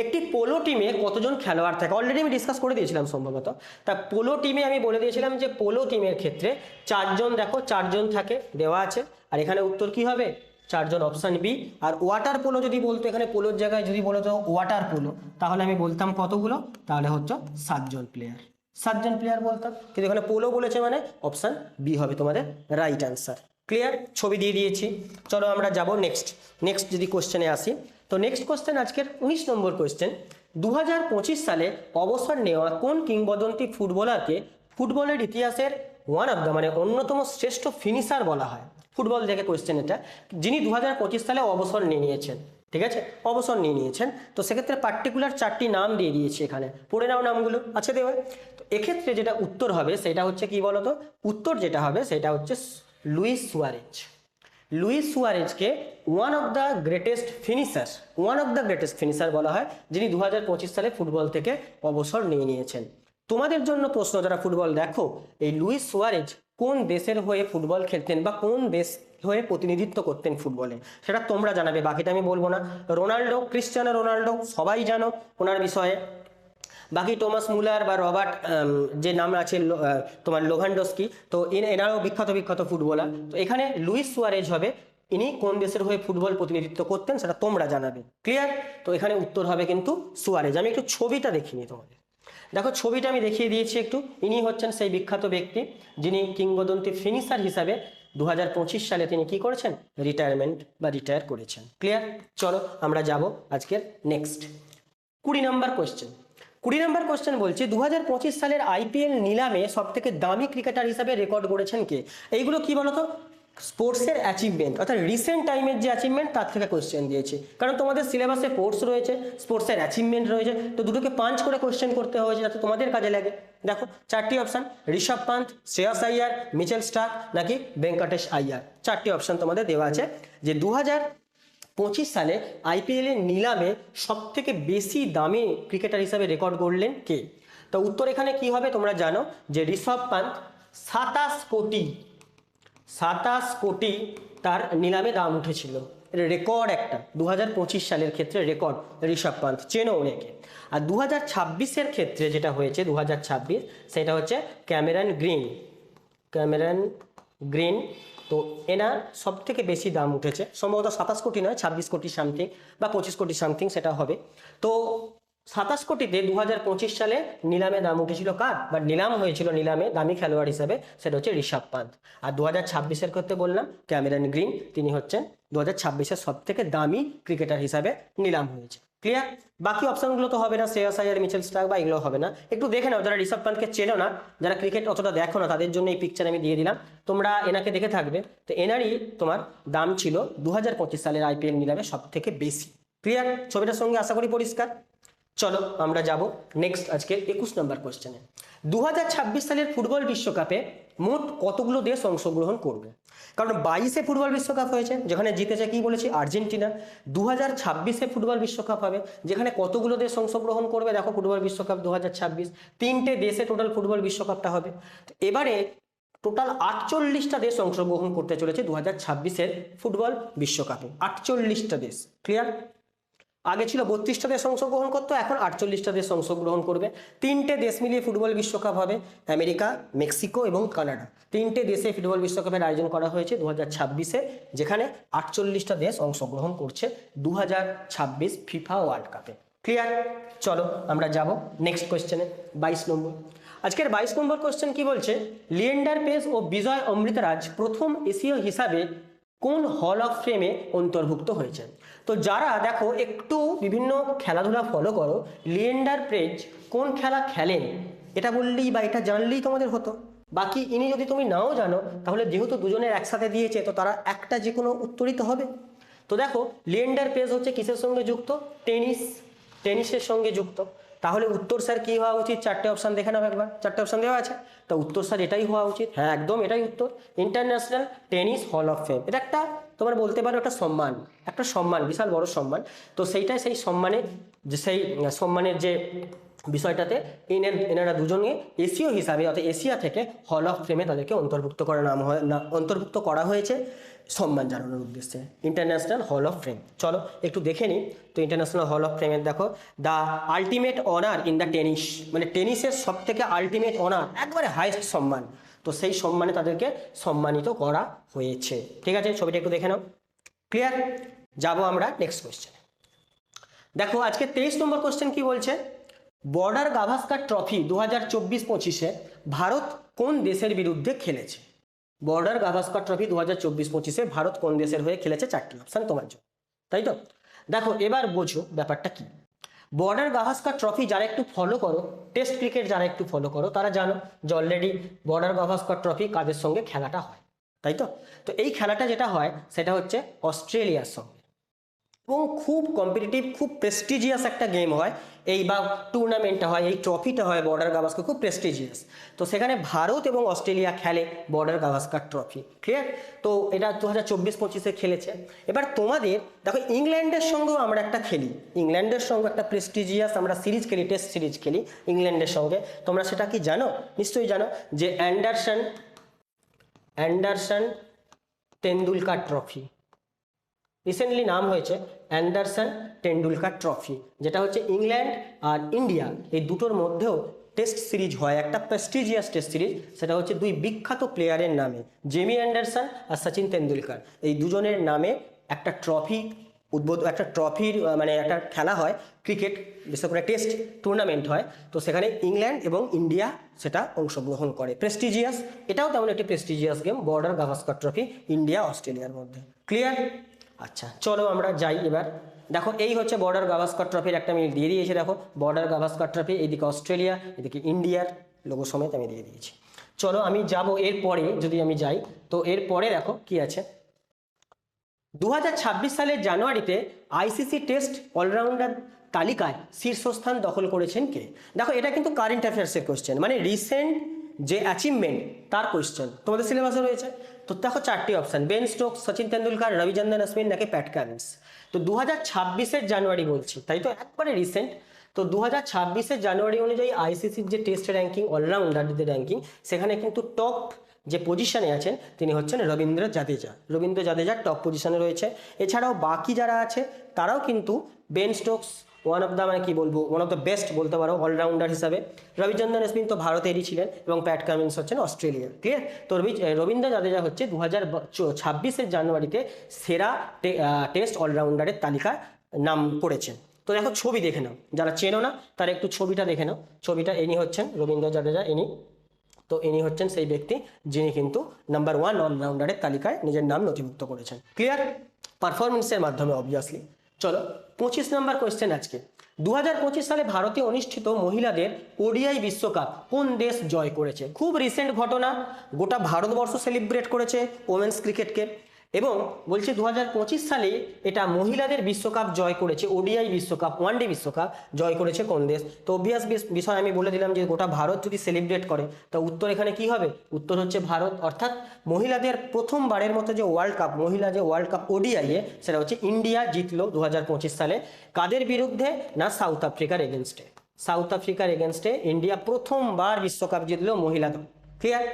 একটি পোলো টিমে কতজন খেলোয়াড় থাকে? অলরেডি আমি ডিসকাস করে দিয়েছিলাম সম্ভবত। তা পোলো টিমে আমি বলে দিয়েছিলাম যে পোলো টিমের ক্ষেত্রে 4 জন, দেখো 4 জন থাকে, দেওয়া আছে। আর এখানে উত্তর কি হবে? 4 জন, অপশান বি। আর ওয়াটার পোলো যদি বলতো, এখানে পোলোর জায়গায় যদি বলতো ওয়াটার পোলো, তাহলে আমি বলতাম কতগুলো? তাহলে হচ্ছে 7 জন প্লেয়ার, 7 জন প্লেয়ার বলতাম। কিন্তু এখানে পোলো বলেছে মানে অপশান বি হবে তোমাদের রাইট অ্যান্সার। ক্লিয়ার? ছবি দিয়ে দিয়েছি। চলো আমরা যাব নেক্সট যদি কোশ্চেনে আসি, তো নেক্সট কোশ্চেন আজকের 19 নম্বর কোশ্চেন। 2025 সালে অবসর নেওয়া কোন কিংবদন্তি ফুটবলারকে ফুটবলের ইতিহাসের মানে অন্যতম শ্রেষ্ঠ ফিনিশার বলা হয়? ফুটবল থেকে কোশ্চেন এটা, যিনি 2025 সালে অবসর নিয়েছেন। ঠিক আছে, অবসর নিয়েছেন। তো সেক্ষেত্রে পার্টিকুলার 4টি নাম দিয়ে দিয়েছি, এখানে পড়ে নাও নামগুলো, আছে দেওয়া। তো এক্ষেত্রে যেটা উত্তর হবে সেটা হচ্ছে কি বলতো? উত্তর যেটা হবে সেটা হচ্ছে লুইস সুয়ারেজ। লুইস সুয়ারেজকে one of the greatest finisher বলা হয়, যিনি 2025 সালে ফুটবল থেকে অবসর নিয়েছেন। তোমাদের জন্য প্রশ্ন, যারা ফুটবল দেখো, এই লুইস সুয়ারেজ কোন দেশের হয়ে ফুটবল খেলতেন বা কোন দেশ হয়ে প্রতিনিধিত্ব করতেন ফুটবলে, সেটা তোমরা জানাবে, বাকিটা আমি বলবো না। ক্রিস্টিয়ানো রোনাল্ডো সবাই জানো ওনার বিষয়ে। বাকি টমাস মুলার বা রবার্ট যে নাম আছে তোমার লোভান্ডস্কি, তো এনারাও বিখ্যাত ফুটবলার। তো এখানে লুইস সুয়ারেজ হবে, ইনি কোন দেশের হয়ে ফুটবল প্রতিনিধিত্ব করতেন সেটা তোমরা জানাবে। ক্লিয়ার? তো এখানে উত্তর হবে কিন্তু সুয়ারেজ। আমি একটু ছবিটা দেখিনি তোমাদের, দেখো ছবিটা আমি দেখিয়ে দিয়েছি একটু। ইনি হচ্ছেন সেই বিখ্যাত ব্যক্তি যিনি কিংবদন্তি ফিনিশার হিসাবে 2025 সালে তিনি কি করেছেন? রিটায়ার করেছেন। ক্লিয়ার? চলো আমরা যাব আজকের নেক্সট 20 নম্বর কোশ্চেন বলছে 2025 সালের আইপিএল নিলামে সবথেকে দামি ক্রিকেটার হিসাবে রেকর্ড গড়েছেন কে? এইগুলো কি বলতো? স্পোর্টসের অ্যাচিভমেন্ট, অর্থাৎ রিসেন্ট টাইমের যে অ্যাচিভমেন্ট তার থেকে কোশ্চেন দিয়েছে। কারণ তোমাদের সিলেবাসে স্পোর্টস রয়েছে, স্পোর্টসের অ্যাচিভমেন্ট রয়েছে, তো দুটোকে পাঞ্চ করে কোশ্চেন করতে হয়েছে যাতে তোমাদের কাজে লাগে। দেখো 4টি অপশান, ঋষভ পান্থ, শ্রেয়াস আইয়ার, মিচেল স্টার্ক নাকি ভেঙ্কটেশ আইয়ার। 4টি অপশান তোমাদের দেওয়া আছে যে 2025 সালে আইপিএল এর নিলামে সব থেকে বেশি দামি ক্রিকেটার হিসাবে রেকর্ড গড়লেন কে? তো উত্তর এখানে কি হবে তোমরা জানো যে ঋষভ পান্থ 27 কোটি তার নিলামে দাম উঠেছিল। রেকর্ড একটা 2025 সালের ক্ষেত্রে রেকর্ড ঋষভ পান্থ, চেনো অনেকে। আর 2026-এর ক্ষেত্রে যেটা হয়েছে 2026, সেটা হচ্ছে ক্যামেরন গ্রিন। তো এনার সব থেকে বেশি দাম উঠেছে, সম্ভবত 27 কোটি নয়, 26 কোটি সামথিং বা 25 কোটি সামথিং সেটা হবে। তো 27 কোটিতে 2025 সালে নিলামে দাম উঠেছিল কার, বা নিলাম হয়েছিল নিলামে দামি খেলোয়াড় হিসাবে, সেটা হচ্ছে ঋষভ পান্থ। আর 2026-এর ক্ষেত্রে বললাম ক্যামেরন গ্রিন, তিনি হচ্ছেন 2026-এর সব থেকে দামি ক্রিকেটার হিসাবে নিলাম হয়েছে। ক্লিয়ার? বাকি অপশনগুলো তো হবে না, শ্রেয়াস আইয়ার, মিচেল স্টার্ক বা এগুলো হবে না। একটু দেখে নাও, যারা ঋষভ পান্থকে চেনো না, যারা ক্রিকেট অতটা দেখো না, তাদের জন্য এই পিকচার আমি দিয়ে দিলাম, তোমরা এনাকে দেখে থাকবে। তো এনারই তোমার দাম ছিল 2025 সালের আইপিএল নিলামে সব থেকে বেশি। ক্লিয়ার? ছবিটার সঙ্গে আশা করি পরিষ্কার। চলো আমরা যাব নেক্সট আজকে 21 নম্বর কোশ্চেনে। 2026 সালের ফুটবল বিশ্বকাপে মোট কতগুলো দেশ অংশগ্রহণ করবে? কারণ 22-এ ফুটবল বিশ্বকাপ হয়েছে, যেখানে জিতেছে কি বলেছি? আর্জেন্টিনা। 2026-এ ফুটবল বিশ্বকাপ হবে, যেখানে কতগুলো দেশ অংশগ্রহণ করবে? দেখো ফুটবল বিশ্বকাপ 2026, 3টে দেশে টোটাল ফুটবল বিশ্বকাপটা হবে। এবারে টোটাল 48টা দেশ অংশগ্রহণ করতে চলেছে 2026-এর ফুটবল বিশ্বকাপে, 48টা দেশ। ক্লিয়ার? আগে ছিল 32টা দেশ অংশগ্রহণ করতো, এখন 48টা দেশ অংশগ্রহণ করবে। 3টে দেশ মিলিয়ে ফুটবল বিশ্বকাপ হবে, আমেরিকা, মেক্সিকো এবং কানাডা। 3টে দেশে ফুটবল বিশ্বকাপের আয়োজন করা হয়েছে 2026-এ, যেখানে 48টা দেশ অংশগ্রহণ করছে 2026 ফিফা ওয়ার্ল্ড কাপে। ক্লিয়ার? চলো আমরা যাব নেক্সট কোয়েশ্চেনে, 22 নম্বর। আজকের 22 নম্বর কোয়েশ্চেন কি বলছে? লিয়েন্ডার পেস ও বিজয় অমৃতরাজ প্রথম এশীয় হিসাবে কোন হল অফ ফেমে অন্তর্ভুক্ত হয়েছে? তো যারা দেখো একটু বিভিন্ন খেলাধুলা ফলো করো, লিয়েন্ডার পেজ কোন খেলা খেলেন এটা বললেই বা এটা জানলেই তোমাদের হতো। বাকি ইনি যদি তুমি নাও জানো, তাহলে যেহেতু দুজনের একসাথে দিয়েছে, তো তারা একটা যে কোনো উত্তরই তো হবে। তো দেখো লিয়েন্ডার পেজ হচ্ছে কিসের সঙ্গে যুক্ত? টেনিসের সঙ্গে যুক্ত। তাহলে উত্তর স্যার কি হওয়া উচিত? 4টে অপশান দেখে নাও একবার, 4টে অপশান দেওয়া আছে, তো উত্তর স্যার এটাই হওয়া উচিত। হ্যাঁ একদম এটাই উত্তর, international tennis hall of fame. এটা একটা তোমার বলতে পারো একটা সম্মান, বিশাল বড় সম্মান। তো সেইটাই সেই সম্মানের যে বিষয়টাতে এনারা দুজনে এশীয় হিসাবে অর্থাৎ এশিয়া থেকে হল অফ ফেমে তাদেরকে অন্তর্ভুক্ত করা হয়েছে সম্মান জানানোর উদ্দেশ্যে ইন্টারন্যাশনাল হল অফ ফেম। চলো একটু দেখে নিই। তো ইন্টারন্যাশনাল হল অফ ফেমের দেখো the ultimate honour in the tennis, মানে টেনিসের সব থেকে আলটিমেট অনার, একবারে হাইয়েস্ট সম্মান, তো সেই সম্মানে তাদেরকে সম্মানিত করা হয়েছে। ঠিক আছে, ছবিটা একটু দেখে নাও। ক্লিয়ার? যাবো আমরা নেক্সট কোয়েশ্চেনে। দেখো আজকে 23 নম্বর কোয়েশ্চেন কি বলছে, বর্ডার গাভাস্কার ট্রফি 2024-25 ভারত কোন দেশের বিরুদ্ধে খেলেছে? বর্ডার গাভাস্কার ট্রফি 2024-25 ভারত কোন দেশের হয়ে খেলেছে? 4টি অপশন তোমার জন্য, তাই তো? দেখো এবার বোঝো ব্যাপারটা কি। বর্ডার গাভাস্কার ট্রফি যারা একটু ফলো করো, টেস্ট ক্রিকেট যারা একটু ফলো করো, তারা জানো যে অলরেডি বর্ডার গাভাস্কার ট্রফি কাদের সঙ্গে খেলাটা হয়, তাই তো? তো এই খেলাটা যেটা হয় সেটা হচ্ছে অস্ট্রেলিয়ার সঙ্গে, এবং খুব কম্পিটিটিভ, খুব প্রেস্টিজিয়াস একটা গেম হয় এই, বা টুর্নামেন্টটা হয়, এই ট্রফিটা হয় বর্ডার গাভাস্কার, খুব প্রেস্টিজিয়াস। তো সেখানে ভারত এবং অস্ট্রেলিয়া খেলে বর্ডার গাভাস্কার ট্রফি। ক্লিয়ার? তো এটা 2024-25 খেলেছে। এবার তোমাদের দেখো ইংল্যান্ডের সঙ্গেও আমরা একটা খেলি, ইংল্যান্ডের সঙ্গে একটা প্রেস্টিজিয়াস আমরা সিরিজ খেলি, টেস্ট সিরিজ খেলি ইংল্যান্ডের সঙ্গে। তোমরা সেটা কি জানো? নিশ্চয়ই জানো যে অ্যান্ডারসন তেন্ডুলকার ট্রফি, রিসেন্টলি নাম হয়েছে অ্যান্ডারসন টেন্ডুলকার ট্রফি, যেটা হচ্ছে ইংল্যান্ড আর ইন্ডিয়া এই দুটোর মধ্যেও টেস্ট সিরিজ হয়, একটা প্রেস্টিজিয়াস টেস্ট সিরিজ। সেটা হচ্ছে দুই বিখ্যাত প্লেয়ারের নামে, জেমি অ্যান্ডারসন আর সচিন তেন্ডুলকার, এই দুজনের নামে একটা ট্রফির মানে একটা খেলা হয়, ক্রিকেট বিশেষ করে টেস্ট টুর্নামেন্ট হয়। তো সেখানে ইংল্যান্ড এবং ইন্ডিয়া সেটা অংশগ্রহণ করে, প্রেস্টিজিয়াস। এটাও তেমন একটি prestigious game, border Gavaskar trophy India অস্ট্রেলিয়ার মধ্যে। ক্লিয়ার? আচ্ছা চলো আমরা যাই এবার। দেখো এই হচ্ছে বর্ডার গাভাস্কার ট্রফির একটা আমি দিয়ে দিয়েছি, দেখো বর্ডার গাভাস্কার ট্রফি, এইদিকে অস্ট্রেলিয়া, এদিকে ইন্ডিয়ার লোগো সমেত আমি দিয়ে দিয়েছি। চলো আমি যাব এরপরে, যদি আমি যাই তো এরপরে দেখো কি আছে। 2026 সালের জানুয়ারিতে আইসিসি টেস্ট অলরাউন্ডার তালিকায় শীর্ষস্থান দখল করেছেন কে? দেখো এটা কিন্তু কারেন্ট অ্যাফেয়ার্সের কোয়েশ্চেন, মানে রিসেন্ট যে অ্যাচিভমেন্ট তার কোয়েশ্চেন তোমাদের সিলেবাসে রয়েছে। তো দেখো 4টি option, Ben Stokes, Sachin Tendulkar, Ravichandran Ashwin নাকি প্যাট কামিন্স। তো 2026-এর জানুয়ারি বলছি, তাই তো একবারে রিসেন্ট। তো 2026-এর জানুয়ারি অনুযায়ী আইসিসির যে টেস্ট র্যাঙ্কিং, অলরাউন্ডারদের র্যাঙ্কিং, সেখানে কিন্তু টপ যে পজিশনে আছেন তিনি হচ্ছেন রবীন্দ্র জাদেজা টপ পজিশনে রয়েছে। এছাড়াও বাকি যারা আছে তারাও কিন্তু Ben Stokes one of the best বলতে পারো অলরাউন্ডার হিসাবে, রবিচন্দ্রন অশ্বিন তো ভারতেরই ছিলেন, এবং প্যাট কামিন্স হচ্ছেন অস্ট্রেলিয়ার। ক্লিয়ার? তো রবীন্দ্র জাদেজা হচ্ছে 2026-এর জানুয়ারিতে সেরা টেস্ট অলরাউন্ডারের তালিকায় নাম করেছেন। তো দেখো ছবি দেখে নাও, যারা চেনো না তারা একটু ছবিটা দেখে নাও। ছবিটা ইনি হচ্ছেন রবীন্দ্র জাদেজা, তো ইনি হচ্ছেন সেই ব্যক্তি যিনি কিন্তু নাম্বার 1 অলরাউন্ডারের তালিকায় নিজের নাম নথিভুক্ত করেছেন। ক্লিয়ার? পারফরমেন্সের মাধ্যমে অবভিয়াসলি। চলো 25 নম্বর কোয়েশ্চেন আজকে। 2025 সালে ভারতে অনুষ্ঠিত মহিলাদের ওডিআই বিশ্বকাপ কোন দেশ জয় করেছে? খুব রিসেন্ট ঘটনা, গোটা ভারতবর্ষ সেলিব্রেট করেছে ওমেন্স ক্রিকেটকে, এবং বলছে 2025 সালে এটা মহিলাদের বিশ্বকাপ জয় করেছে, ওডিআই বিশ্বকাপ, ওয়ানডে বিশ্বকাপ জয় করেছে কোন দেশ? তো অবভিয়াস বিষয় আমি বলে দিলাম যে গোটা ভারত যদি সেলিব্রেট করে, তা উত্তর এখানে কি হবে? উত্তর হচ্ছে ভারত। অর্থাৎ মহিলাদের প্রথমবারের মতো যে ওয়ার্ল্ড কাপ ওডিআইয়ে, সেটা হচ্ছে ইন্ডিয়া জিতলো 2025 সালে। কাদের বিরুদ্ধে? না সাউথ আফ্রিকার এগেনস্টে ইন্ডিয়া প্রথমবার বিশ্বকাপ জিতলো মহিলা দল। ক্লিয়ার?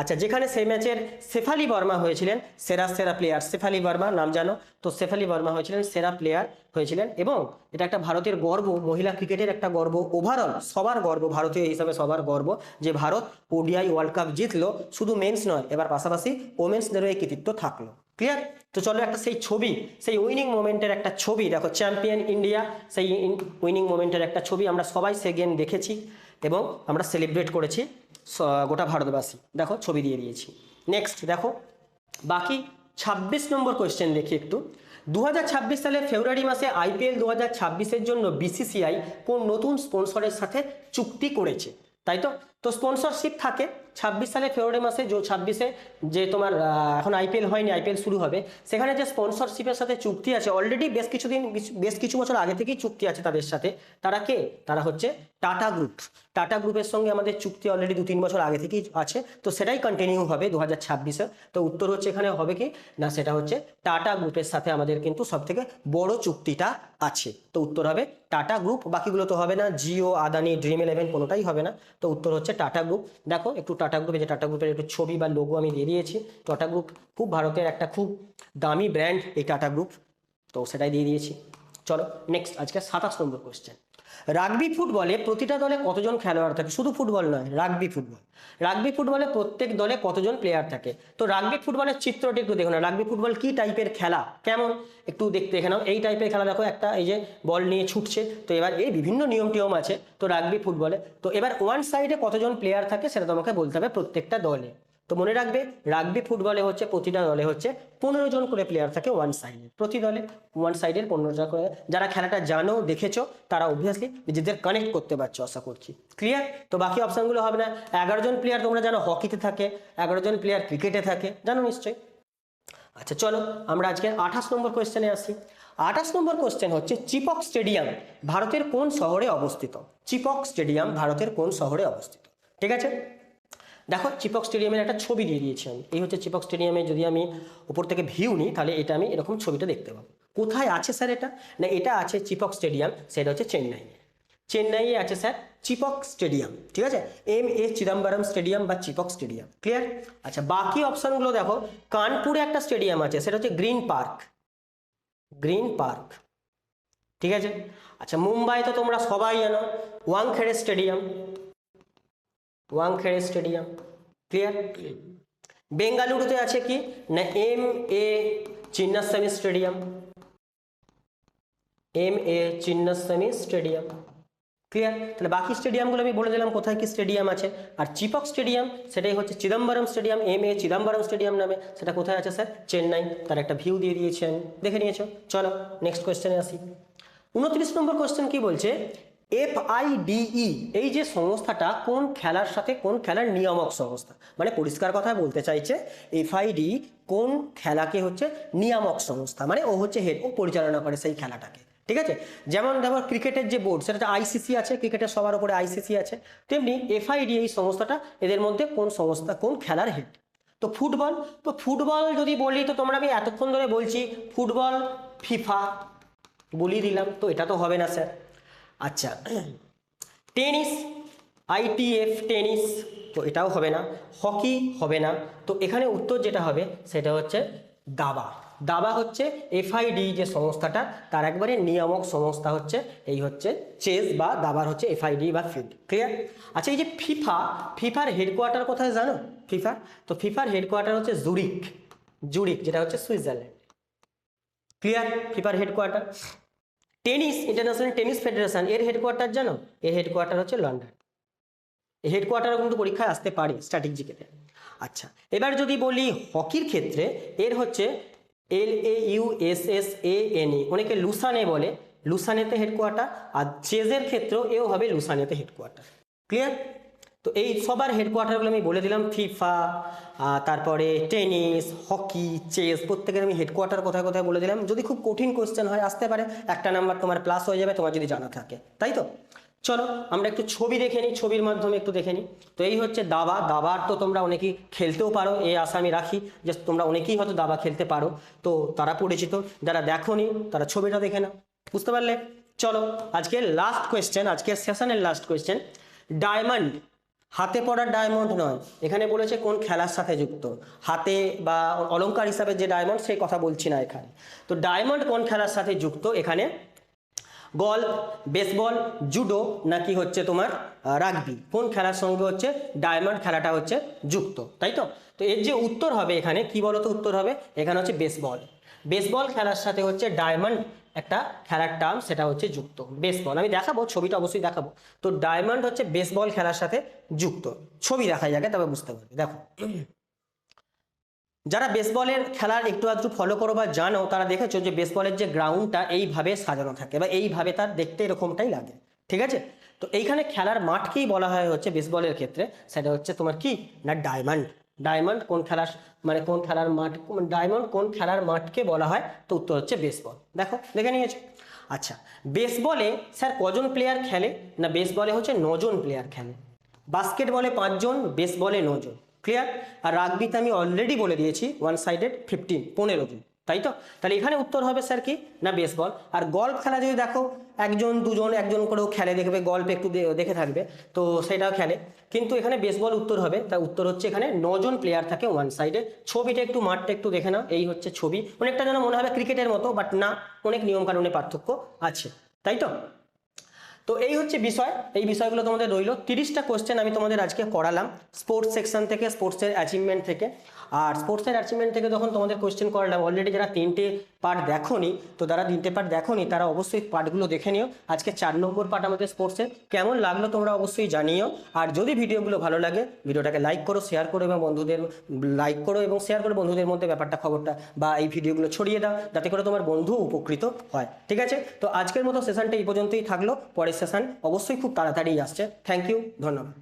আচ্ছা, যেখানে সেই ম্যাচের শেফালি বর্মা হয়েছিলেন সেরা প্লেয়ার, শেফালি বর্মা নাম জানো তো? শেফালি বর্মা হয়েছিলেন সেরা প্লেয়ার হয়েছিলেন, এবং এটা একটা ভারতের গর্ব, মহিলা ক্রিকেটের একটা গর্ব, ওভারঅল সবার গর্ব, ভারতীয় হিসাবে সবার গর্ব যে ভারত ওডিআই ওয়ার্ল্ড কাপ জিতলো। শুধু মেন্স নয়, এবার পাশাপাশি ওমেন্সদেরও এই কৃতিত্ব থাকলো। ক্লিয়ার? তো চলো একটা সেই উইনিং মোমেন্টের একটা ছবি দেখো, চ্যাম্পিয়ন ইন্ডিয়া, সেই উইনিং মোমেন্টের একটা ছবি আমরা সবাই সে গেম দেখেছি এবং আমরা সেলিব্রেট করেছি গোটা ভারতবাসী। দেখো ছবি দিয়ে দিয়েছি। নেক্সট দেখো বাকি 26 নম্বর কোয়েশ্চেন দেখি একটু। 2026 সালে ফেব্রুয়ারি মাসে আইপিএল 2026-এর জন্য বিসিসিআই কোন নতুন স্পন্সরের সাথে চুক্তি করেছে? তাই তো স্পন্সরশিপ থাকে 26 সালে ফেব্রুয়ারি মাসে, 26-এ যে তোমার এখন আইপিএল হয়নি, আইপিএল শুরু হবে, সেখানে যে স্পন্সরশিপের সাথে চুক্তি আছে অলরেডি বেশ কিছু বছর আগে থেকেই চুক্তি আছে তাদের সাথে। তারা কে? তারা হচ্ছে টাটা গ্রুপ, টাটা গ্রুপের সঙ্গে আমাদের চুক্তি অলরেডি 2-3 বছর আগে থেকেই আছে, তো সেটাই কন্টিনিউ হবে 2026-এ। তো উত্তর হচ্ছে এখানে হবে কি না, সেটা হচ্ছে টাটা গ্রুপের সাথে আমাদের কিন্তু সব থেকে বড় চুক্তিটা আছে। তো উত্তর হবে টাটা গ্রুপ, বাকিগুলো তো হবে না, জিও, আদানি, ড্রিম11 কোনোটাই হবে না। তো উত্তর হচ্ছে টাটা গ্রুপ। দেখো একটু টাটা গ্রুপে, যে টাটা গ্রুপের একটু ছবি বা লোগো আমি দিয়ে দিয়েছি। টাটা গ্রুপ খুব ভারতের একটা খুব দামি ব্র্যান্ড এই টাটা গ্রুপ, তো সেটাই দিয়ে দিয়েছি। চলো নেক্সট, আজকে 27 নম্বর কোশ্চেন। রাগবি ফুটবলে প্রতিটা দলে কতজন খেলোয়াড় থাকে? শুধু ফুটবল নয়, রাগবি ফুটবল, রাগবি ফুটবলে প্রত্যেক দলে কতজন প্লেয়ার থাকে? তো রাগবি ফুটবলের চিত্রটি একটু দেখুন। রাগবি ফুটবল কি টাইপের খেলা, কেমন একটু দেখতে এখানে এই টাইপের খেলা। দেখো একটা এই যে বল নিয়ে ছুটছে, তো এবার এই বিভিন্ন নিয়ম টিয়ম আছে তো রাগবি ফুটবলে। তো এবার ওয়ান সাইডে কতজন প্লেয়ার থাকে সেটা তোমাকে বলতে হবে প্রত্যেকটা দলে। তো মনে রাখবে রাগবি ফুটবলে হচ্ছে প্রতিটা দলে হচ্ছে 15 জন করে প্লেয়ার থাকে ওয়ান সাইডে, প্রতি দলে ওয়ান সাইডের 15 জন করে। যারা খেলাটা জানো, দেখেছো, তারা অবভিয়াসলি নিজেদের কানেক্ট করতে পারছো আশা করছি। ক্লিয়ার? তো বাকি অপশনগুলো হবে না। 11 জন প্লেয়ার তোমরা জানো হকিতে থাকে, 11 জন প্লেয়ার ক্রিকেটে থাকে, জানো নিশ্চয়ই। আচ্ছা চলো আমরা আজকে 28 নম্বর কোয়েশ্চেনে আসি। 28 নম্বর কোয়েশ্চেন হচ্ছে চিপক স্টেডিয়াম ভারতের কোন শহরে অবস্থিত? চিপক স্টেডিয়াম ভারতের কোন শহরে অবস্থিত? ঠিক আছে, দেখো চিপক স্টেডিয়ামের একটা ছবি দিয়ে দিয়েছি আমি। এই হচ্ছে চিপক স্টেডিয়ামে, যদি আমি উপর থেকে ভিউ নিই তাহলে এটা আমি এরকম ছবিটা দেখতে পাবো। কোথায় আছে স্যার এটা? না, এটা আছে চিপক স্টেডিয়াম, সেটা হচ্ছে চেন্নাই। চেন্নাইয়ে আছে স্যার চিপক স্টেডিয়াম, ঠিক আছে, এম.এ. চিদম্বরম স্টেডিয়াম বা চিপক স্টেডিয়াম। ক্লিয়ার? আচ্ছা বাকি অপশনগুলো দেখো, কানপুরে একটা স্টেডিয়াম আছে, সেটা হচ্ছে গ্রিন পার্ক, গ্রিন পার্ক, ঠিক আছে। আচ্ছা মুম্বাই তো তোমরা সবাই জানো, Wankhede stadium, Wankhede stadium. Clear? বেঙ্গালুরুতে আছে কি না M A. Chinnaswamy stadium, M A. Chinnaswamy stadium. Clear? তাহলে বাকি স্টেডিয়ামগুলো আমি বলে দিলাম কোথায় কি স্টেডিয়াম আছে। আর চিপক স্টেডিয়াম সেটাই হচ্ছে Chidambaram stadium, M A. Chidambaram stadium নামে, সেটা কোথায় আছে স্যার? চেন্নাই। তার একটা ভিউ দিয়ে দিয়েছি আমি, দেখে নিয়েছো। চলো নেক্সট কোয়েশ্চেনে আসি। 29 নম্বর কোয়েশ্চেন কি বলছে, FIDE এই যে সংস্থাটা কোন খেলার সাথে, কোন খেলার নিয়ামক সংস্থা? মানে পরিষ্কার কথা বলতে চাইছে, FIDE কোন খেলাকে হচ্ছে নিয়ামক সংস্থা, মানে ও হচ্ছে হেড, ও পরিচালনা করে সেই খেলাটাকে। ঠিক আছে, যেমন দেখো ক্রিকেটের যে বোর্ড সেটা আইসিসি আছে, ক্রিকেটের সবার উপরে আইসিসি আছে, তেমনি FIDE এই সংস্থাটা এদের মধ্যে কোন সংস্থা, কোন খেলার হেড? তো ফুটবল, তো ফুটবল যদি বলি তো তোমরা, আমি এতক্ষণ ধরে বলছি ফুটবল ফিফা বলিয়ে দিলাম, তো এটা তো হবে না স্যার। আচ্ছা টেনিস, ITF টেনিস, তো এটাও হবে না। হকি হবে না। তো এখানে উত্তর যেটা হবে সেটা হচ্ছে দাবা। দাবা হচ্ছে FIDE যে সংস্থাটা, তার একবারে নিয়ামক সংস্থা হচ্ছে এই হচ্ছে চেস, বা দাবার হচ্ছে FIDE বা ফিড। ক্লিয়ার? আচ্ছা এই যে ফিফা, ফিফার হেডকোয়ার্টার কোথায় জানো? ফিফা, তো ফিফার হেডকোয়ার্টার হচ্ছে জুরিক, জুরিক যেটা হচ্ছে সুইজারল্যান্ড। ক্লিয়ার? ফিফার headquarter. Tennis, international tennis federation, এর হেডকোয়ার্টার জানো? এর হেডকোয়ার্টার হচ্ছে লন্ডন। এই হেডকোয়ার্টারও কিন্তু পরীক্ষায় আসতে পারে স্ট্র্যাটেজিকেটে। আচ্ছা এবার যদি বলি হকির ক্ষেত্রে, এর হচ্ছে LAUSSANE, অনেকে লুসানে বলে, লুসানেতে হেডকোয়ার্টার। আর চেজের ক্ষেত্রেও এও হবে লুসানেতে হেডকোয়ার্টার। ক্লিয়ার? তো এই সবার হেডকোয়ার্টারগুলো আমি বলে দিলাম, ফিফা, তারপরে টেনিস, হকি, চেস, প্রত্যেকের আমি হেডকোয়ার্টার কোথায় কোথায় বলে দিলাম। যদি খুব কঠিন কোয়েশ্চেন হয় আসতে পারে, একটা নাম্বার তোমার প্লাস হয়ে যাবে তোমার যদি জানা থাকে, তাই তো? চলো আমরা একটু ছবি দেখে নিই, ছবির মাধ্যমে একটু দেখে নিই। তো এই হচ্ছে দাবা, দাবার তো তোমরা অনেকেই খেলতেও পারো, এই আশা আমি রাখি যে তোমরা অনেকেই হয়তো দাবা খেলতে পারো, তো তারা পরিচিত। যারা দেখোনি তারা ছবিটা দেখে নাও, বুঝতে পারলে? চলো আজকের লাস্ট কোয়েশ্চেন, আজকের সেশনের লাস্ট কোয়েশ্চেন। ডায়মন্ড, হাতে পড়ার ডায়মন্ড নয়, এখানে বলেছে কোন খেলার সাথে যুক্ত। হাতে বা অলংকার হিসাবে যে ডায়মন্ড, সেই কথা বলছি না এখানে। তো ডায়মন্ড কোন খেলার সাথে যুক্ত এখানে? গলফ, বেসবল, জুডো, নাকি হচ্ছে তোমার রাগবি, কোন খেলার সঙ্গে হচ্ছে ডায়মন্ড খেলাটা হচ্ছে যুক্ত, তাই তো? তো এর যে উত্তর হবে এখানে কি বলতো, উত্তর হবে এখানে হচ্ছে বেসবল। বেসবল খেলার সাথে হচ্ছে ডায়মন্ড একটা খেলার টার্ম, সেটা হচ্ছে যুক্ত। বেসবল আমি দেখাবো, ছবিটা অবশ্যই দেখাবো। তো ডায়মন্ড হচ্ছে বেসবল খেলার সাথে যুক্ত, ছবি দেখা যাবে তবে বুঝতে পারবে। দেখো যারা বেসবলের খেলার একটু আধটু ফলো করো বা জানো, তারা দেখেছো যে বেসবলের যে গ্রাউন্ডটা এইভাবে সাজানো থাকে, বা এইভাবে তার দেখতে এরকমটাই লাগে। ঠিক আছে, তো এইখানে খেলার মাঠকেই বলা হয় হচ্ছে বেসবলের ক্ষেত্রে, সেটা হচ্ছে তোমার কি না ডায়মন্ড। ডায়মন্ড কোন খেলার, মানে কোন খেলার মাঠ, ডায়মন্ড কোন খেলার মাঠকে বলা হয়? তো উত্তর হচ্ছে বেসবল। দেখো দেখে নিয়েছো। আচ্ছা, বেসবলে স্যার কজন প্লেয়ার খেলে? না, বেসবলে হচ্ছে 9 জন প্লেয়ার খেলে। বাস্কেটবলে 5 জন, বেসবলে 9 জন। ক্লিয়ার? আর রাগবিতে আমি অলরেডি বলে দিয়েছি ওয়ান সাইডেড 15 জন, তাই তো? তাহলে এখানে উত্তর হবে স্যার কি? না বেসবল। আর গল্ফ খেলা যদি দেখো, একজন দুজন একজন করেও খেলে, দেখবে গল্ফ একটু দেখে থাকবে, তো সেটাও খেলে। কিন্তু এখানে বেসবল উত্তর হবে, তার উত্তর হচ্ছে এখানে 9 জন প্লেয়ার থাকে ওয়ান সাইডে। ছবিটা একটু, মাঠটা একটু দেখে নাও, এই হচ্ছে ছবি। অনেকটা যেন মনে হবে ক্রিকেটের মতো, বাট না, অনেক নিয়মকানুনে পার্থক্য আছে, তাই তো? তো এই হচ্ছে বিষয়, এই বিষয়গুলো তোমাদের রইলো। 30টা কোশ্চেন আমি তোমাদের আজকে করালাম স্পোর্টস সেকশন থেকে, স্পোর্টসের অ্যাচিভমেন্ট থেকে। আর স্পোর্টসের অ্যাচিভমেন্ট থেকে যখন তোমাদের কোশ্চেন করালাম, অলরেডি যারা 3টে পার্ট দেখোনি, তো যারা 3টে পার্ট দেখোনি তারা অবশ্যই পার্টগুলো দেখে নিও। আজকে 4 নম্বর পার্ট আমাদের স্পোর্টসের। কেমন লাগলো তোমরা অবশ্যই জানিও। আর যদি ভিডিওগুলো ভালো লাগে, ভিডিওটাকে লাইক করো, শেয়ার করো এবং বন্ধুদের লাইক করো এবং শেয়ার করো বন্ধুদের মধ্যে ব্যাপারটা, খবরটা বা এই ভিডিওগুলো ছড়িয়ে দাও, যাতে করে তোমার বন্ধু উপকৃত হয়। ঠিক আছে? তো আজকের মতো সেশনটা এই পর্যন্তই থাকলো। পরের সেশন অবশ্যই খুব তাড়াতাড়ি আসছে। থ্যাংক ইউ, ধন্যবাদ।